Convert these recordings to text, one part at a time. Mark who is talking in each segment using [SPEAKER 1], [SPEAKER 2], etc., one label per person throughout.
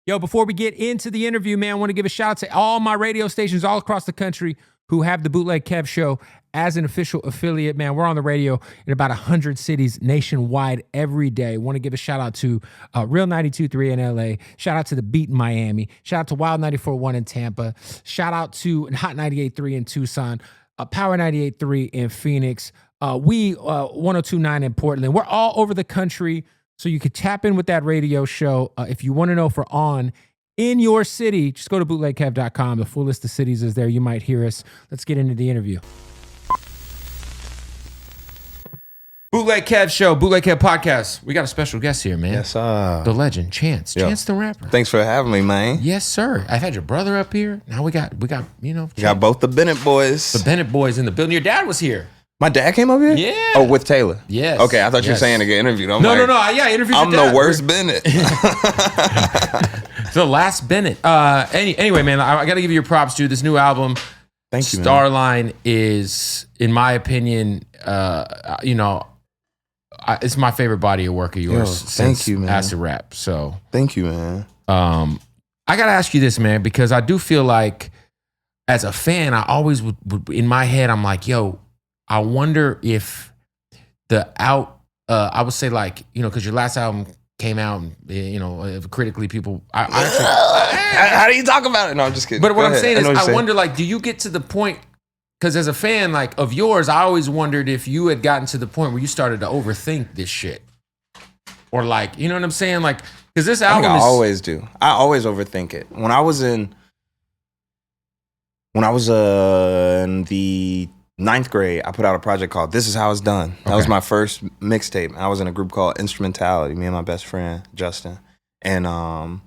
[SPEAKER 1] Yo, before we get into the interview, man, I want to give a shout out to all my radio stations all across the country who have the Bootleg Kev Show as an official affiliate. Man, we're on the radio in about 100 cities nationwide every day. Want to give a shout out to Real 92.3 in LA. Shout out to The Beat in Miami. Shout out to Wild 94.1 in Tampa. Shout out to Hot 98.3 in Tucson. Power 98.3 in Phoenix. We 102.9 in Portland. We're all over the country, so you can tap in with that radio show. If you want to know if we're on in your city, just go to bootlegkev.com. The full list of cities is there. You might hear us. Let's get into the interview. Bootleg Kev Show, Bootleg Kev Podcast. We got a special guest here, man.
[SPEAKER 2] Yes, sir.
[SPEAKER 1] The legend, Chance.
[SPEAKER 2] Yo.
[SPEAKER 1] Chance the rapper.
[SPEAKER 2] Thanks for having me, man.
[SPEAKER 1] Yes, sir. I've had your brother up here. Now we got you know.
[SPEAKER 2] We got both the Bennett boys.
[SPEAKER 1] The Bennett boys in the building. Your dad was here.
[SPEAKER 2] My dad came up here?
[SPEAKER 1] Yeah.
[SPEAKER 2] Oh, with Taylor?
[SPEAKER 1] Yes.
[SPEAKER 2] Okay, I thought you were saying to get interviewed.
[SPEAKER 1] No. Yeah, interviewed
[SPEAKER 2] I'm
[SPEAKER 1] your dad.
[SPEAKER 2] the worst Bennett.
[SPEAKER 1] The last Bennett. Anyway, man, I got to give you your props, dude. This new album,
[SPEAKER 2] Thank you, man.
[SPEAKER 1] Starline, is, in my opinion, it's my favorite body of work of yours.
[SPEAKER 2] Thank you, man.
[SPEAKER 1] Acid Rap. So
[SPEAKER 2] Thank you, man.
[SPEAKER 1] I got to ask you this, man, because I do feel like as a fan, I always would in my head, I'm like, yo, I wonder if I would say, like, you know, because your last album came out, and, you know, critically people,
[SPEAKER 2] How do you talk about it? No, I'm just kidding.
[SPEAKER 1] But what
[SPEAKER 2] Go
[SPEAKER 1] I'm
[SPEAKER 2] ahead.
[SPEAKER 1] saying is, I
[SPEAKER 2] saying.
[SPEAKER 1] wonder, like, do you get to the point, because as a fan, like, of yours, I always wondered if you had gotten to the point where you started to overthink this shit. Or, like, you know what I'm saying? Like, because this album
[SPEAKER 2] I always do. I always overthink it. When I was in the 9th grade, I put out a project called This Is How It's Done. That was my first mixtape. I was in a group called Instrumentality, me and my best friend, Justin. And I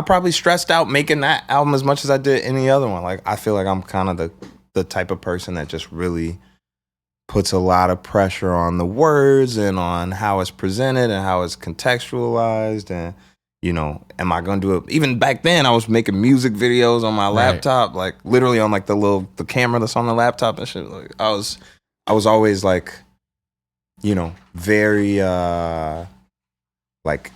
[SPEAKER 2] probably stressed out making that album as much as I did any other one. Like, I feel like I'm kind of the type of person that just really puts a lot of pressure on the words and on how it's presented and how it's contextualized. And, you know, am I going to do it? Even back then, I was making music videos on my laptop, like literally on like the camera that's on the laptop and shit. Like, I was always like, you know, very like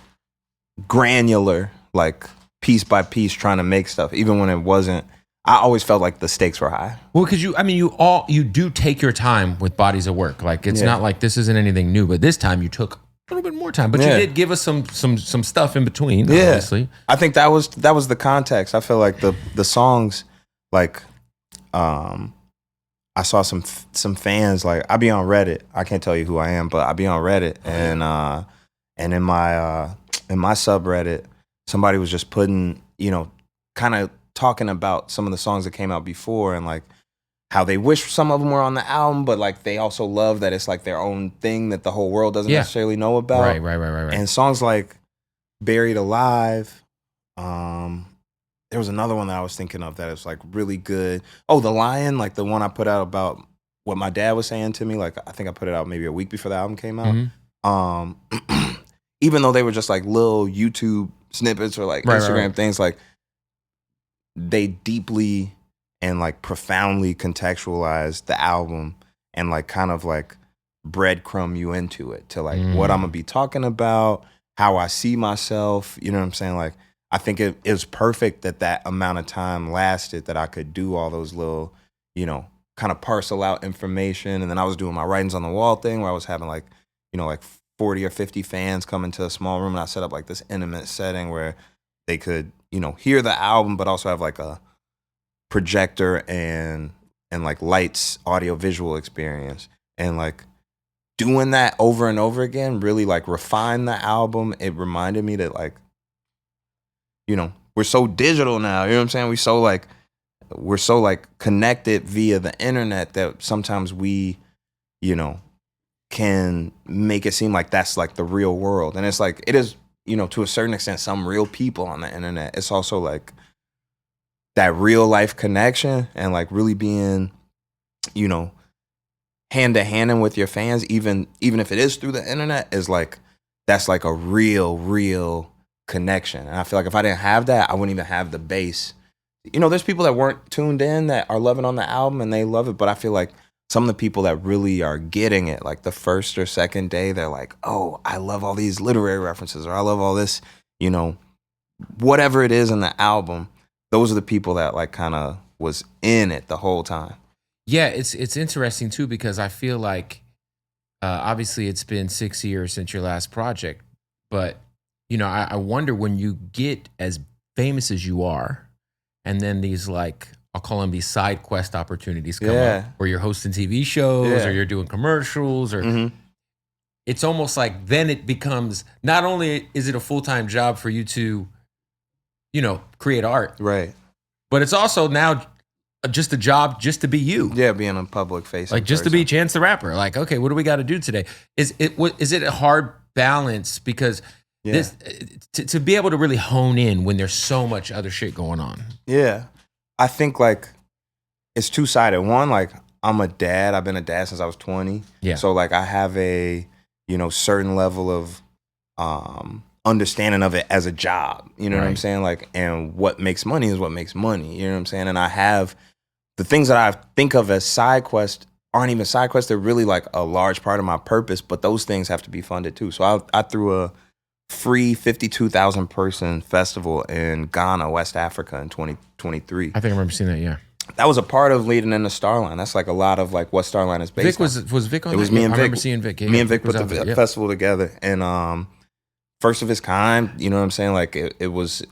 [SPEAKER 2] granular, like piece by piece trying to make stuff, even when it wasn't. I always felt like the stakes were high.
[SPEAKER 1] Well, because you do take your time with bodies of work. Like, it's not like this isn't anything new, but this time you took a little bit more time. But you did give us some stuff in between, obviously.
[SPEAKER 2] I think that was the context. I feel like the songs, like, I saw some fans, like, I be on Reddit. I can't tell you who I am, but I be on Reddit, and in my subreddit, somebody was just putting, you know, kind of talking about some of the songs that came out before, and like how they wish some of them were on the album, but like they also love that it's like their own thing that the whole world doesn't necessarily know about.
[SPEAKER 1] Right.
[SPEAKER 2] And songs like Buried Alive, there was another one that I was thinking of that is like really good. Oh, The Lion, like the one I put out about what my dad was saying to me. Like, I think I put it out maybe a week before the album came out.
[SPEAKER 1] Mm-hmm.
[SPEAKER 2] Even though they were just like little YouTube snippets or like Instagram things, like they deeply and like profoundly contextualize the album and like kind of like breadcrumb you into it to like what I'm gonna be talking about, how I see myself, you know what I'm saying? Like, I think it was perfect that amount of time lasted, that I could do all those little, you know, kind of parcel out information. And then I was doing my writings on the wall thing where I was having like, you know, like 40 or 50 fans come into a small room, and I set up like this intimate setting where they could, you know, hear the album, but also have like a projector and like lights, audio visual experience. And like doing that over and over again really like refined the album. It reminded me that, like, you know, we're so digital now, you know what I'm saying? We're so like connected via the internet that sometimes we, you know, can make it seem like that's like the real world. And it's like, it is, you know, to a certain extent, some real people on the internet. It's also like that real life connection and like really being, you know, hand to hand and with your fans, even if it is through the internet, is like, that's like a real connection. And I feel like if I didn't have that, I wouldn't even have the base. You know, there's people that weren't tuned in that are loving on the album and they love it, but I feel like some of the people that really are getting it, like the first or second day, they're like, oh, I love all these literary references, or I love all this, you know, whatever it is in the album, those are the people that like kind of was in it the whole time.
[SPEAKER 1] Yeah, it's interesting too because I feel like obviously it's been 6 years since your last project, but you know, I wonder when you get as famous as you are, and then these like I'll call them these side quest opportunities come up, where you're hosting TV shows or you're doing commercials, or it's almost like then it becomes not only is it a full-time job for you to, you know, create art,
[SPEAKER 2] right?
[SPEAKER 1] But it's also now just a job just to be you.
[SPEAKER 2] Yeah, being a public face.
[SPEAKER 1] Like just to be Chance the Rapper. Like, okay, what do we got to do today? Is it a hard balance? Because this to be able to really hone in when there's so much other shit going on.
[SPEAKER 2] Yeah. I think like it's two-sided. One, like I'm a dad. I've been a dad since I was 20.
[SPEAKER 1] Yeah.
[SPEAKER 2] So like I have a, you know, certain level of understanding of it as a job. You know what I'm saying? Like, and what makes money is what makes money. You know what I'm saying? And I have the things that I think of as side quests aren't even side quests. They're really like a large part of my purpose, but those things have to be funded too. So I threw a free 52,000 person festival in Ghana, West Africa in 2023.
[SPEAKER 1] I think I remember seeing that, yeah.
[SPEAKER 2] That was a part of leading into Starline. That's like a lot of like what Starline is based on.
[SPEAKER 1] Was Vic on that?
[SPEAKER 2] It was me and Vic.
[SPEAKER 1] I remember seeing Vic. Yeah,
[SPEAKER 2] me and Vic put the festival together. And first of its kind, you know what I'm saying? Like it was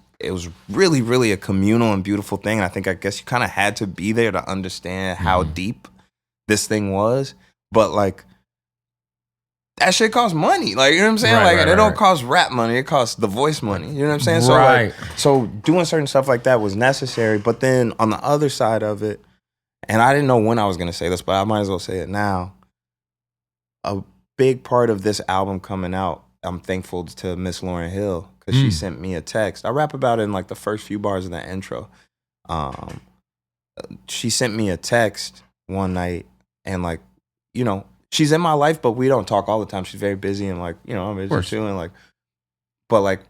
[SPEAKER 2] really, really a communal and beautiful thing. And I guess you kind of had to be there to understand how deep this thing was. But like, that shit costs money. Like, you know what I'm saying? It don't cost rap money. It costs the voice money. You know what I'm saying? So like, so doing certain stuff like that was necessary. But then on the other side of it, and I didn't know when I was going to say this, but I might as well say it now. A big part of this album coming out, I'm thankful to Miss Lauryn Hill because she sent me a text. I rap about it in like the first few bars of the intro. She sent me a text one night and like, you know, she's in my life, but we don't talk all the time. She's very busy and like, you know, I'm busy too. And like, but like,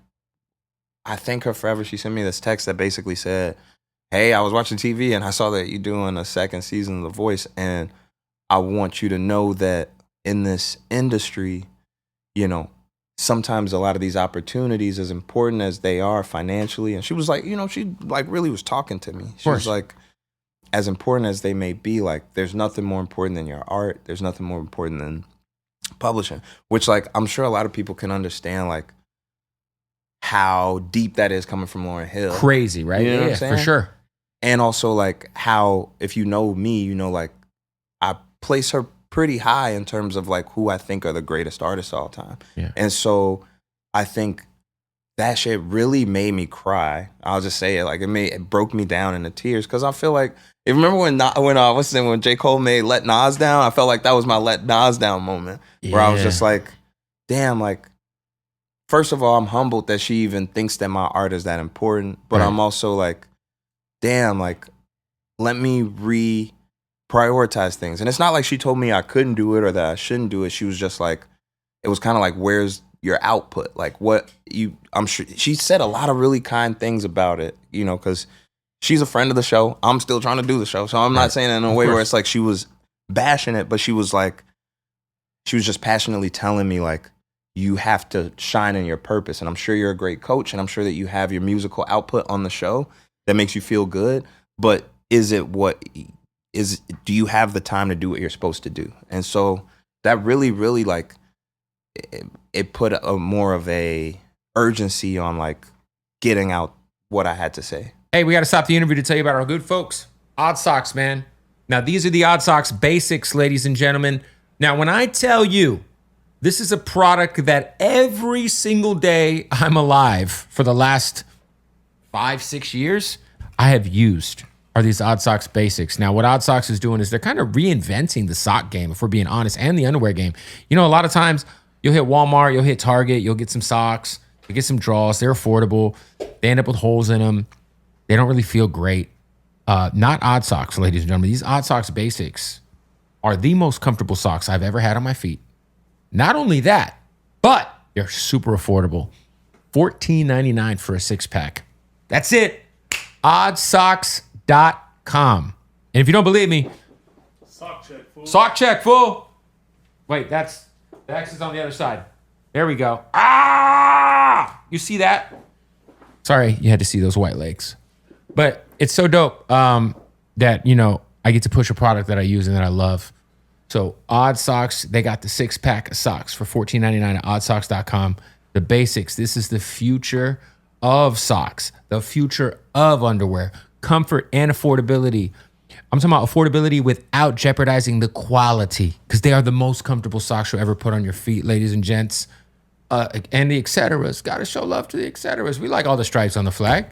[SPEAKER 2] I thank her forever. She sent me this text that basically said, hey, I was watching TV and I saw that you're doing a second season of The Voice. And I want you to know that in this industry, you know, sometimes a lot of these opportunities, as important as they are financially, and she was like, you know, she like really was talking to me. She was like, as important as they may be, like, there's nothing more important than your art. There's nothing more important than publishing, which, like, I'm sure a lot of people can understand, like, how deep that is coming from Lauryn Hill.
[SPEAKER 1] Crazy, right?
[SPEAKER 2] You know what I'm saying?
[SPEAKER 1] For sure.
[SPEAKER 2] And also, like, how, if you know me, you know, like, I place her pretty high in terms of, like, who I think are the greatest artists of all time.
[SPEAKER 1] Yeah.
[SPEAKER 2] And so I think that shit really made me cry. I'll just say it, like, it broke me down into tears, because I feel like, if you remember when J. Cole made Let Nas Down, I felt like that was my Let Nas Down moment, where I was just like, damn, like, first of all, I'm humbled that she even thinks that my art is that important, but I'm also like, damn, like, let me prioritize things. And it's not like she told me I couldn't do it or that I shouldn't do it. She was just like, it was kind of like, where's your output? Like, I'm sure she said a lot of really kind things about it, you know, because she's a friend of the show. I'm still trying to do the show. So I'm not saying it in a way where it's like she was bashing it, but she was just passionately telling me, like, you have to shine in your purpose. And I'm sure you're a great coach, and I'm sure that you have your musical output on the show that makes you feel good. But do you have the time to do what you're supposed to do? And so that really, really, like, it put a more of a urgency on, like, getting out what I had to say.
[SPEAKER 1] Hey, we got to stop the interview to tell you about our good folks, Odd Socks, man. Now, these are the Odd Socks basics, ladies and gentlemen. Now, when I tell you this is a product that every single day I'm alive for the last 5-6 years, I have used are these Odd Socks basics. Now, what Odd Socks is doing is they're kind of reinventing the sock game, if we're being honest, and the underwear game. You know, a lot of times you'll hit Walmart, you'll hit Target, you'll get some socks, you'll get some draws. They're affordable. They end up with holes in them. They don't really feel great. Not Odd Socks, ladies and gentlemen. These Odd Socks basics are the most comfortable socks I've ever had on my feet. Not only that, but they're super affordable. $14.99 for a 6-pack. That's it. Oddsocks.com. And if you don't believe me,
[SPEAKER 3] sock check, fool.
[SPEAKER 1] Sock check, fool. Wait, the X is on the other side. There we go. Ah! You see that? Sorry, you had to see those white legs. But it's so dope that, I get to push a product that I use and that I love. So Odd Socks, they got the 6-pack of socks for $14.99 at oddsocks.com. The basics. This is the future of socks, the future of underwear, comfort and affordability. I'm talking about affordability without jeopardizing the quality, because they are the most comfortable socks you'll ever put on your feet, ladies and gents. And the et ceteras. Got to show love to the et ceteras. We like all the stripes on the flag.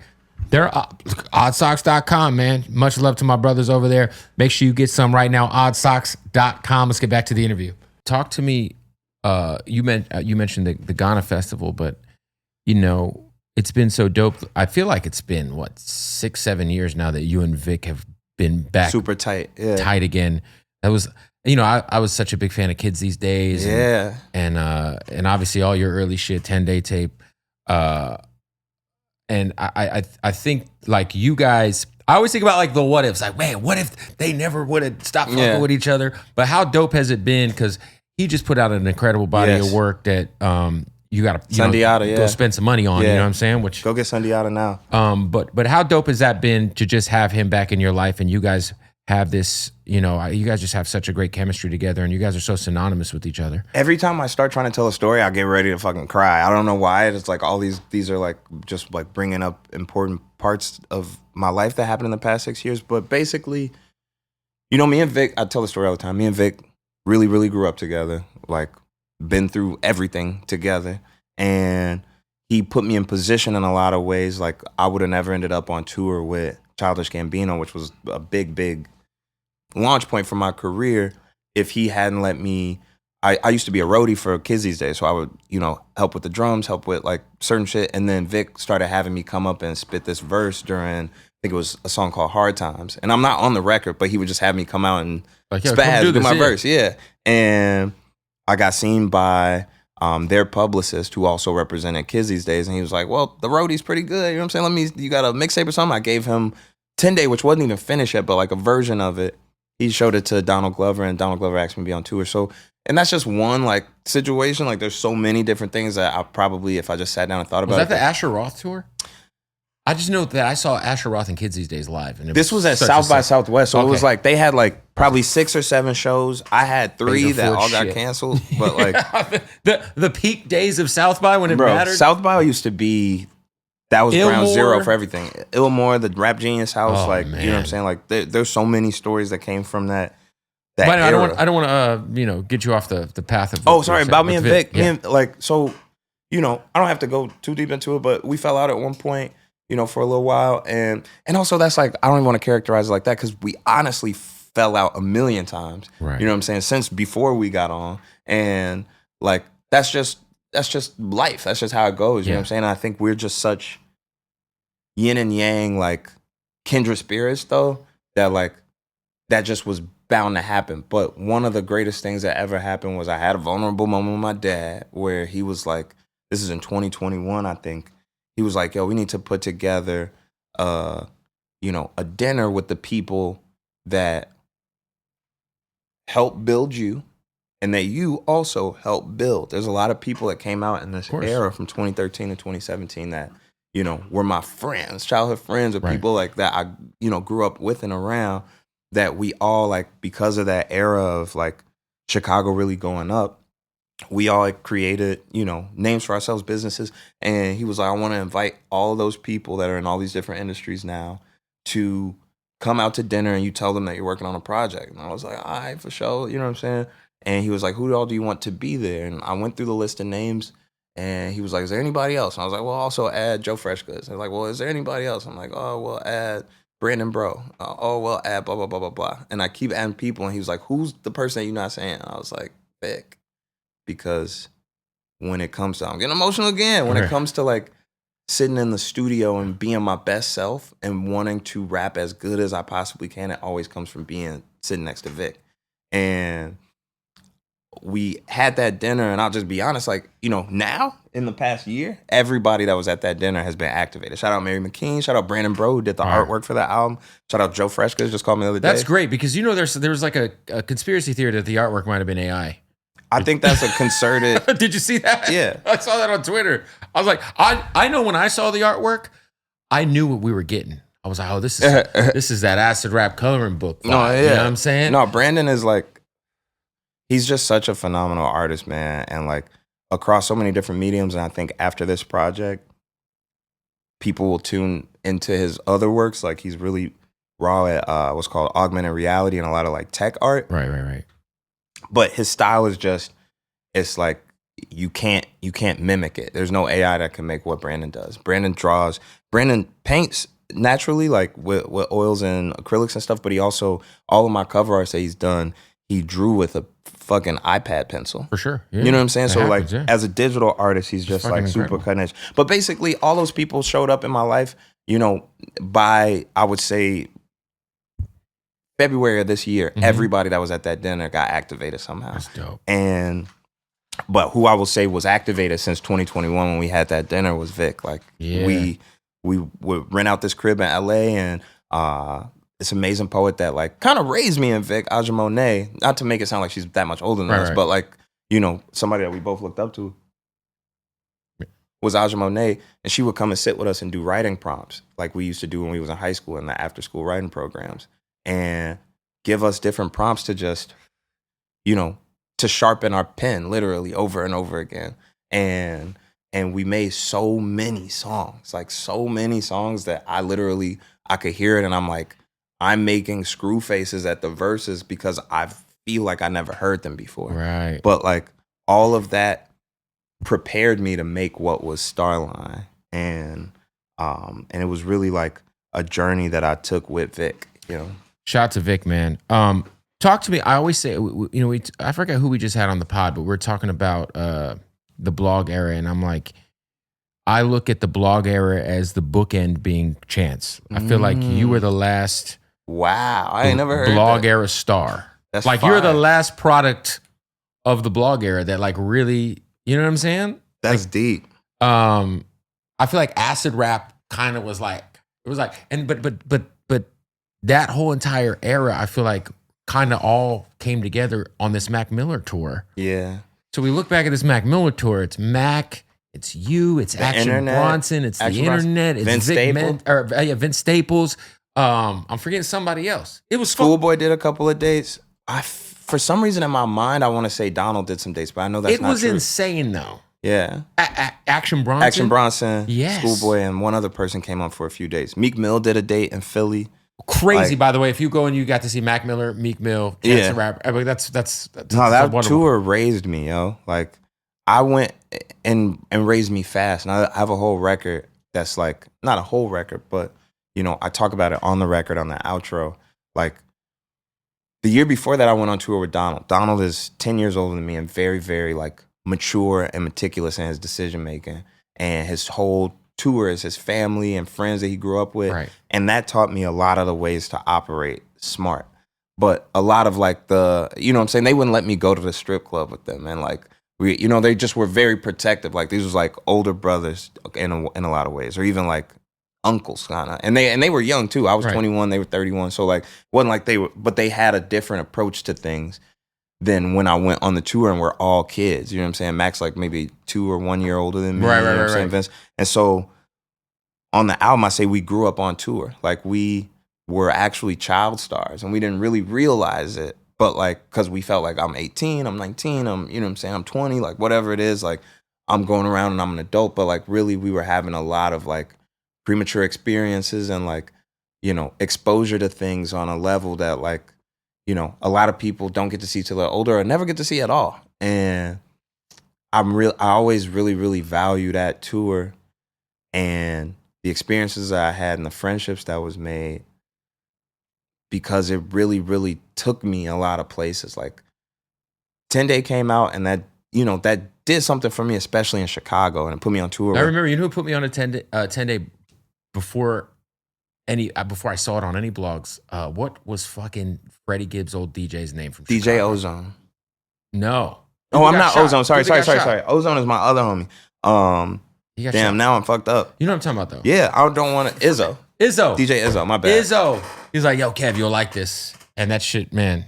[SPEAKER 1] They're oddsocks.com, man. Much love to my brothers over there. Make sure you get some right now, oddsocks.com. Let's get back to the interview. Talk to me. You mentioned the Ghana Festival, but, it's been so dope. I feel like it's been, 6-7 years now that you and Vic have been back.
[SPEAKER 2] Super tight. Yeah.
[SPEAKER 1] Tight again. That was... I was such a big fan of Kids These Days.
[SPEAKER 2] Yeah.
[SPEAKER 1] And obviously all your early shit, 10-Day Tape. And I think like you guys, I always think about like the what ifs. Like, man, what if they never would have stopped fucking with each other? But how dope has it been? Because he just put out an incredible body of work that you got to go spend some money on. You know what I'm saying? Which
[SPEAKER 2] go get Sundiata now.
[SPEAKER 1] But how dope has that been to just have him back in your life, and you guys have this, you guys just have such a great chemistry together, and you guys are so synonymous with each other.
[SPEAKER 2] Every time I start trying to tell a story, I get ready to fucking cry. I don't know why. It's like all these are like just like bringing up important parts of my life that happened in the past 6 years. But basically, me and Vic, I tell the story all the time. Me and Vic really, really grew up together, like been through everything together. And he put me in position in a lot of ways. Like I would have never ended up on tour with Childish Gambino, which was a big launch point for my career if he hadn't let me. I used to be a roadie for Kids These Days, so I would, help with the drums, help with like certain shit. And then Vic started having me come up and spit this verse during, I think it was a song called Hard Times. And I'm not on the record, but he would just have me come out and spaz do my verse. Yeah. And I got seen by their publicist who also represented Kids These Days. And he was like, well, the roadie's pretty good. You know what I'm saying? You got a mixtape or something? I gave him 10-Day, which wasn't even finished yet, but like a version of it. He showed it to Donald Glover, and Donald Glover asked me to be on tour. So, and that's just one like situation. Like there's so many different things that I probably, if I just sat down and thought about it.
[SPEAKER 1] Was that the Asher Roth tour? I just know that I saw Asher Roth and Kids These Days live. And
[SPEAKER 2] this was at South by Southwest. So it was like, they had like probably 6 or 7 shows. I had 3 that all got canceled. But like
[SPEAKER 1] the peak days of South by when it mattered.
[SPEAKER 2] South by used to be, that was ground zero for everything. Illmore, the Rap Genius House, you know what I'm saying? Like there's so many stories that came from that. But
[SPEAKER 1] era. I don't want to get you off the path of.
[SPEAKER 2] Oh, sorry about me and Vic. Yeah. I don't have to go too deep into it, but we fell out at one point, for a little while, and also that's like I don't even want to characterize it like that because we honestly fell out a million times.
[SPEAKER 1] Right.
[SPEAKER 2] You know what I'm saying? Since before we got on, and like that's just life. That's just how it goes. You know what I'm saying? I think we're just such yin and yang, like kindred spirits, though, that like that just was bound to happen. But one of the greatest things that ever happened was I had a vulnerable moment with my dad where he was like, this is in 2021, I think. He was like, yo, we need to put together, a dinner with the people that help build you and that you also help build. There's a lot of people that came out in this era from 2013 to 2017 that, were my friends, childhood friends, or people like that I, grew up with and around, that we all like, because of that era of like Chicago really going up, we all like created, names for ourselves, businesses. And he was like, I want to invite all of those people that are in all these different industries now to come out to dinner and you tell them that you're working on a project. And I was like, all right, for sure. You know what I'm saying? And he was like, who all do you want to be there? And I went through the list of names and he was like, is there anybody else? And I was like, well, also add Joe Freshgoods. And like, well, is there anybody else? I'm like, oh, well, add Brandon Bro. Oh, well, add blah, blah, blah, blah, blah. And I keep adding people. And he was like, who's the person that you're not saying? And I was like, Vic. Because when it comes to, I'm getting emotional again, when it comes to like sitting in the studio and being my best self and wanting to rap as good as I possibly can, it always comes from sitting next to Vic. And we had that dinner, and I'll just be honest, like, now in the past year, everybody that was at that dinner has been activated. Shout out Mary McKean, shout out Brandon Bro, who did the artwork for that album. Shout out Joe Freshgoods, just called me the other day.
[SPEAKER 1] That's great, because there was like a conspiracy theory that the artwork might have been AI.
[SPEAKER 2] I think that's a concerted.
[SPEAKER 1] Did you see that?
[SPEAKER 2] Yeah.
[SPEAKER 1] I saw that on Twitter. I was like, I know when I saw the artwork, I knew what we were getting. I was like, oh, this is that acid rap coloring book vibe.
[SPEAKER 2] No, yeah.
[SPEAKER 1] You know what I'm saying?
[SPEAKER 2] No, Brandon is like, he's just such a phenomenal artist, man. And like across so many different mediums. And I think after this project, people will tune into his other works. Like he's really raw at what's called augmented reality and a lot of like tech art.
[SPEAKER 1] Right.
[SPEAKER 2] But his style is just, it's like you can't mimic it. There's no AI that can make what Brandon does. Brandon paints naturally, like with oils and acrylics and stuff, but he also, all of my cover arts that he's done, he drew with a fucking iPad pencil.
[SPEAKER 1] For sure. Yeah.
[SPEAKER 2] You know what I'm saying?
[SPEAKER 1] That
[SPEAKER 2] so
[SPEAKER 1] happens,
[SPEAKER 2] like as a digital artist, he's just like super
[SPEAKER 1] incredible.
[SPEAKER 2] cutting edge. But basically all those people showed up in my life, you know, by, I would say, February of this year, everybody that was at that dinner got activated somehow.
[SPEAKER 1] That's dope.
[SPEAKER 2] But who I will say was activated since 2021 when we had that dinner was Vic. Like we would rent out this crib in LA, and this amazing poet that like kind of raised me and Vic, Aja Monet, not to make it sound like she's that much older than us, but like, you know, somebody that we both looked up to was Aja Monet, and she would come and sit with us and do writing prompts like we used to do when we was in high school in the after school writing programs, and give us different prompts to just, you know, to sharpen our pen literally over and over again. And we made so many songs that I could hear it and I'm like, I'm making screw faces at the verses because I feel like I never heard them before.
[SPEAKER 1] Right.
[SPEAKER 2] But like all of that prepared me to make what was Starline. And it was really like a journey that I took with Vic, you know.
[SPEAKER 1] Shout out to Vic, man. Talk to me. I always say, you know, I forget who we just had on the pod, but we're talking about the blog era, and I'm like, I look at the blog era as the bookend being Chance. I feel like you were the last.
[SPEAKER 2] Wow, I ain't never heard
[SPEAKER 1] blog
[SPEAKER 2] that.
[SPEAKER 1] era star.
[SPEAKER 2] That's
[SPEAKER 1] like
[SPEAKER 2] fire.
[SPEAKER 1] You're the last product of the blog era that like really, you know what I'm saying?
[SPEAKER 2] That's deep.
[SPEAKER 1] I feel like acid rap kind of was like, it was like, and but that whole entire era, I feel like kind of all came together on this Mac Miller tour.
[SPEAKER 2] Yeah.
[SPEAKER 1] So we look back at this Mac Miller tour. It's Mac, it's you, it's Action
[SPEAKER 2] internet,
[SPEAKER 1] Bronson, it's
[SPEAKER 2] Action
[SPEAKER 1] the
[SPEAKER 2] Bronson,
[SPEAKER 1] internet, it's
[SPEAKER 2] Vince Staples.
[SPEAKER 1] Vince Staples. I'm forgetting somebody else. It was
[SPEAKER 2] Schoolboy did a couple of dates. For some reason in my mind, I want to say Donald did some dates, but I know that's not true.
[SPEAKER 1] It was insane though.
[SPEAKER 2] Yeah.
[SPEAKER 1] Action Bronson.
[SPEAKER 2] Action Bronson,
[SPEAKER 1] yes.
[SPEAKER 2] Schoolboy, and one other person came up for a few dates. Meek Mill did a date in Philly.
[SPEAKER 1] Crazy,
[SPEAKER 2] like,
[SPEAKER 1] by the way. If you go and you got to see Mac Miller, Meek Mill, Chance the Rapper, I mean, that's
[SPEAKER 2] no, that
[SPEAKER 1] wonderful.
[SPEAKER 2] tour raised me, yo. Like I went and raised me fast, and I have a whole record that's like not a whole record, but you know I talk about it on the record on the outro. Like the year before that, I went on tour with Donald. Donald is 10 years older than me and very, very like mature and meticulous in his decision making, and his whole tour is his family and friends that he grew up with.
[SPEAKER 1] Right.
[SPEAKER 2] And that taught me a lot of the ways to operate smart. But a lot of like the, you know what I'm saying? They wouldn't let me go to the strip club with them. And like, you know, they just were very protective. Like these was like older brothers in a lot of ways, or even like uncles kind of. And they were young too. I was 21, they were 31. So like, wasn't like but they had a different approach to things than when I went on the tour and we're all kids. You know what I'm saying? Max like maybe 2 or 1 year older than me.
[SPEAKER 1] Right,
[SPEAKER 2] you know what I'm
[SPEAKER 1] right.
[SPEAKER 2] saying, Vince? And so on the album, I say we grew up on tour. Like we were actually child stars and we didn't really realize it. But like, cause we felt like I'm 18, I'm 19, I'm, you know what I'm saying? I'm 20, like whatever it is, like I'm going around and I'm an adult. But like really we were having a lot of like premature experiences and like, you know, exposure to things on a level that like, you know, a lot of people don't get to see till they're older or never get to see at all. And I always really, really value that tour and the experiences that I had and the friendships that was made, because it really, really took me a lot of places. Like 10 Day came out and that, you know, that did something for me, especially in Chicago, and it put me on tour.
[SPEAKER 1] I remember, you know who put me on a 10 day before I saw it on any blogs? What was fucking Freddie Gibbs' old DJ's name from
[SPEAKER 2] DJ
[SPEAKER 1] Chicago?
[SPEAKER 2] Ozone.
[SPEAKER 1] No.
[SPEAKER 2] Oh, I'm not Ozone. Sorry.
[SPEAKER 1] Shot.
[SPEAKER 2] Ozone is my other homie. Damn,
[SPEAKER 1] shot.
[SPEAKER 2] now I'm fucked up.
[SPEAKER 1] You know what I'm talking about though?
[SPEAKER 2] Yeah, I don't want to. Izzo.
[SPEAKER 1] DJ
[SPEAKER 2] Izzo, my bad.
[SPEAKER 1] Izzo. He's like, yo, Kev, you'll like this. And that shit, man,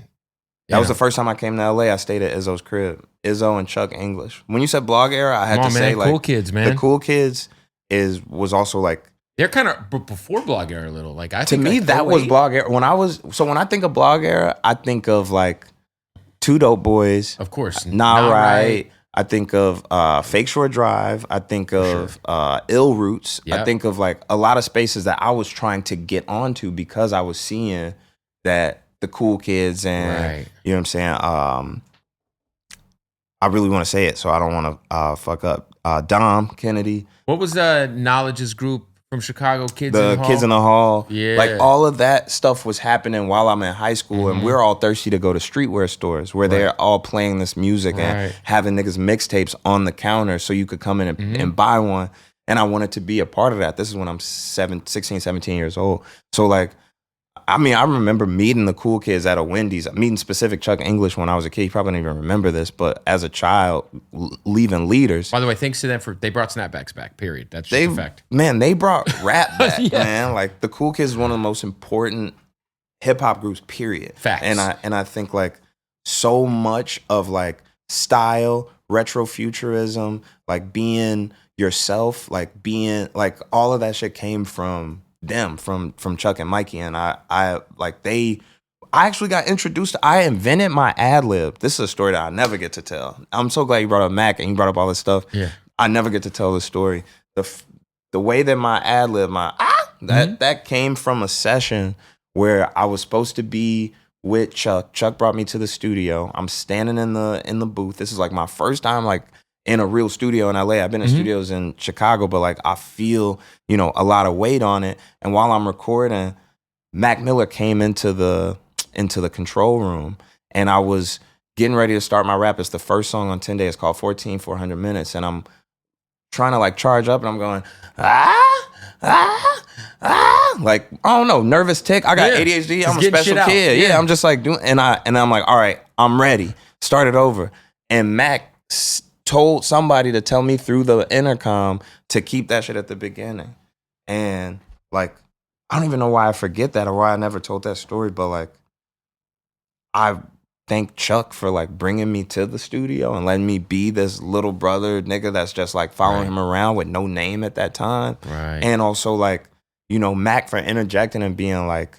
[SPEAKER 2] That was the first time I came to LA. I stayed at Izzo's crib. Izzo and Chuck English. When you said blog era, I had to say like
[SPEAKER 1] Cool Kids, man.
[SPEAKER 2] The Cool Kids was also like
[SPEAKER 1] they're kind of before blog era a little. Like I
[SPEAKER 2] to
[SPEAKER 1] think
[SPEAKER 2] me
[SPEAKER 1] like
[SPEAKER 2] that was
[SPEAKER 1] 08.
[SPEAKER 2] blog era. When I think of blog era, I think of like Two Dope Boys,
[SPEAKER 1] of course,
[SPEAKER 2] Not Right. I think of Fake Shore Drive. I think of Ill Roots.
[SPEAKER 1] Yep.
[SPEAKER 2] I think of like a lot of spaces that I was trying to get onto because I was seeing that the Cool Kids and you know what I'm saying. I really want to say it, so I don't want to fuck up. Dom Kennedy.
[SPEAKER 1] What was Knowledge's group from Chicago? Kids
[SPEAKER 2] in the Hall.
[SPEAKER 1] Yeah,
[SPEAKER 2] like all of that stuff was happening while I'm in high school, and we're all thirsty to go to streetwear stores where they're all playing this music and having niggas mixtapes on the counter so you could come in and buy one. And I wanted to be a part of that. This is when I'm 16, 17 years old. So like, I mean, I remember meeting the Cool Kids at a Wendy's, meeting specific Chuck English when I was a kid. You probably don't even remember this, but as a child, leaving Leaders.
[SPEAKER 1] By the way, thanks to them they brought snapbacks back, period. That's just a fact.
[SPEAKER 2] Man, they brought rap back, man. Like, the Cool Kids is one of the most important hip-hop groups, period.
[SPEAKER 1] Facts.
[SPEAKER 2] And I think, like, so much of, like, style, retrofuturism, like, being yourself, like, being, like, all of that shit came from them, from Chuck and Mikey, and I actually got introduced. I invented my Ad-Lib. This is a story that I never get to tell. I'm so glad you brought up Mac and you brought up all this stuff.
[SPEAKER 1] Yeah,
[SPEAKER 2] I never get to tell the story. The way that my Ad-Lib, that came from a session where I was supposed to be with Chuck. Chuck brought me to the studio. I'm standing in the booth. This is like my first time like in a real studio in LA. I've been in studios in Chicago, but like I feel, you know, a lot of weight on it. And while I'm recording, Mac Miller came into the control room, and I was getting ready to start my rap. It's the first song on 10 Days. It's called 14 400 Minutes. And I'm trying to like charge up, and I'm going, like, I don't know, nervous tick. I got ADHD. I'm a special kid. Yeah, I'm just like doing, and I'm like, all right, I'm ready. Started over. And Mac told somebody to tell me through the intercom to keep that shit at the beginning. And like, I don't even know why I forget that or why I never told that story, but like, I thank Chuck for like bringing me to the studio and letting me be this little brother nigga that's just like following him around with no name at that time.
[SPEAKER 1] Right.
[SPEAKER 2] And also like, you know, Mac for interjecting and being like,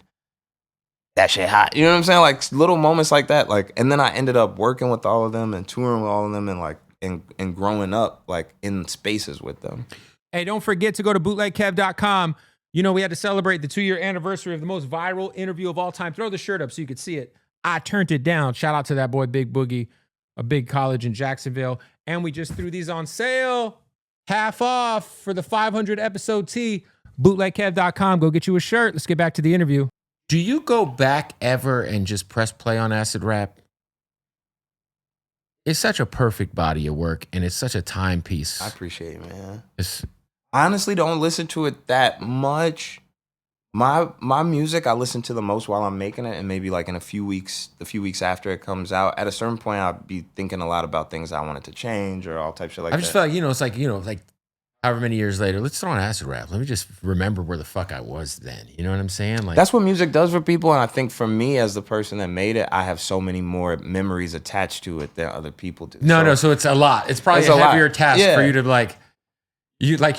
[SPEAKER 2] that shit hot. You know what I'm saying? Like little moments like that. Like, and then I ended up working with all of them and touring with all of them and like, and growing up like in spaces with them.
[SPEAKER 1] Hey, don't forget to go to bootlegkev.com. You know, we had to celebrate the 2-year anniversary of the most viral interview of all time. Throw the shirt up so you could see it. I turned it down. Shout out to that boy, Big Boogie, a big college in Jacksonville. And we just threw these on sale. Half off for the 500 episode tee. Bootlegkev.com. Go get you a shirt. Let's get back to the interview. Do you go back ever and just press play on Acid Rap? It's such a perfect body of work, and it's such a timepiece.
[SPEAKER 2] I appreciate it, man. I honestly don't listen to it that much. My music, I listen to the most while I'm making it, and maybe like in a few weeks after it comes out. At a certain point, I'll be thinking a lot about things I wanted to change or all types of shit like that.
[SPEAKER 1] I just feel like, it's like however many years later, let's throw on Acid Rap. Let me just remember where the fuck I was then. You know what I'm saying? Like,
[SPEAKER 2] that's what music does for people, and I think for me as the person that made it, I have so many more memories attached to it than other people do.
[SPEAKER 1] So it's a lot. It's probably a heavier task for you to like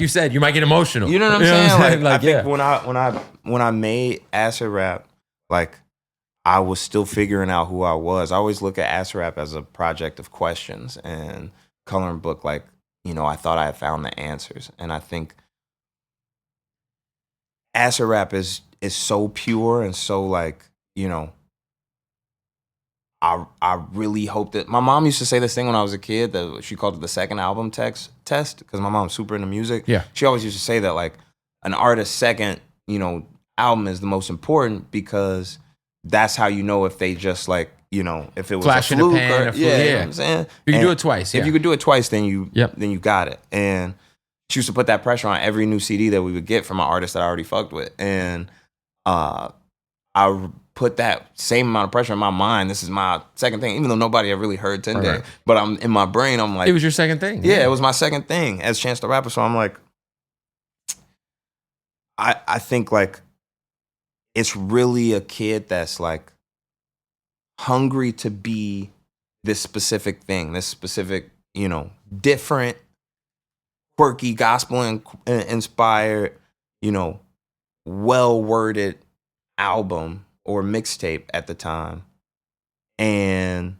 [SPEAKER 1] you said, you might get emotional.
[SPEAKER 2] You know what I'm saying? Like, I think when I made Acid Rap, like I was still figuring out who I was. I always look at Acid Rap as a project of questions, and Coloring Book, like, you know, I thought I had found the answers. And I think Acid Rap is so pure and so like, you know, I really hope that my mom used to say this thing when I was a kid that she called it the second album test because my mom's super into music.
[SPEAKER 1] Yeah.
[SPEAKER 2] She always used to say that like an artist's second, you know, album is the most important because that's how you know if they just like, you know, if it was
[SPEAKER 1] flash
[SPEAKER 2] a
[SPEAKER 1] in the
[SPEAKER 2] fluke
[SPEAKER 1] pan,
[SPEAKER 2] or, you know what I'm saying?
[SPEAKER 1] You can do it twice.
[SPEAKER 2] If you could do it twice, then you got it.
[SPEAKER 1] And
[SPEAKER 2] And she used to put that pressure on every new CD that we would get from an artist that I already fucked with. And I put that same amount of pressure in my mind. This is my second thing, even though nobody had really heard 10 Day. But I'm in my brain, I'm like,
[SPEAKER 1] it was your second thing.
[SPEAKER 2] Yeah, it was my second thing as Chance the Rapper. So I'm like, I think like it's really a kid that's like hungry to be this specific thing, this specific, different, quirky, gospel inspired, well worded album or mixtape at the time. And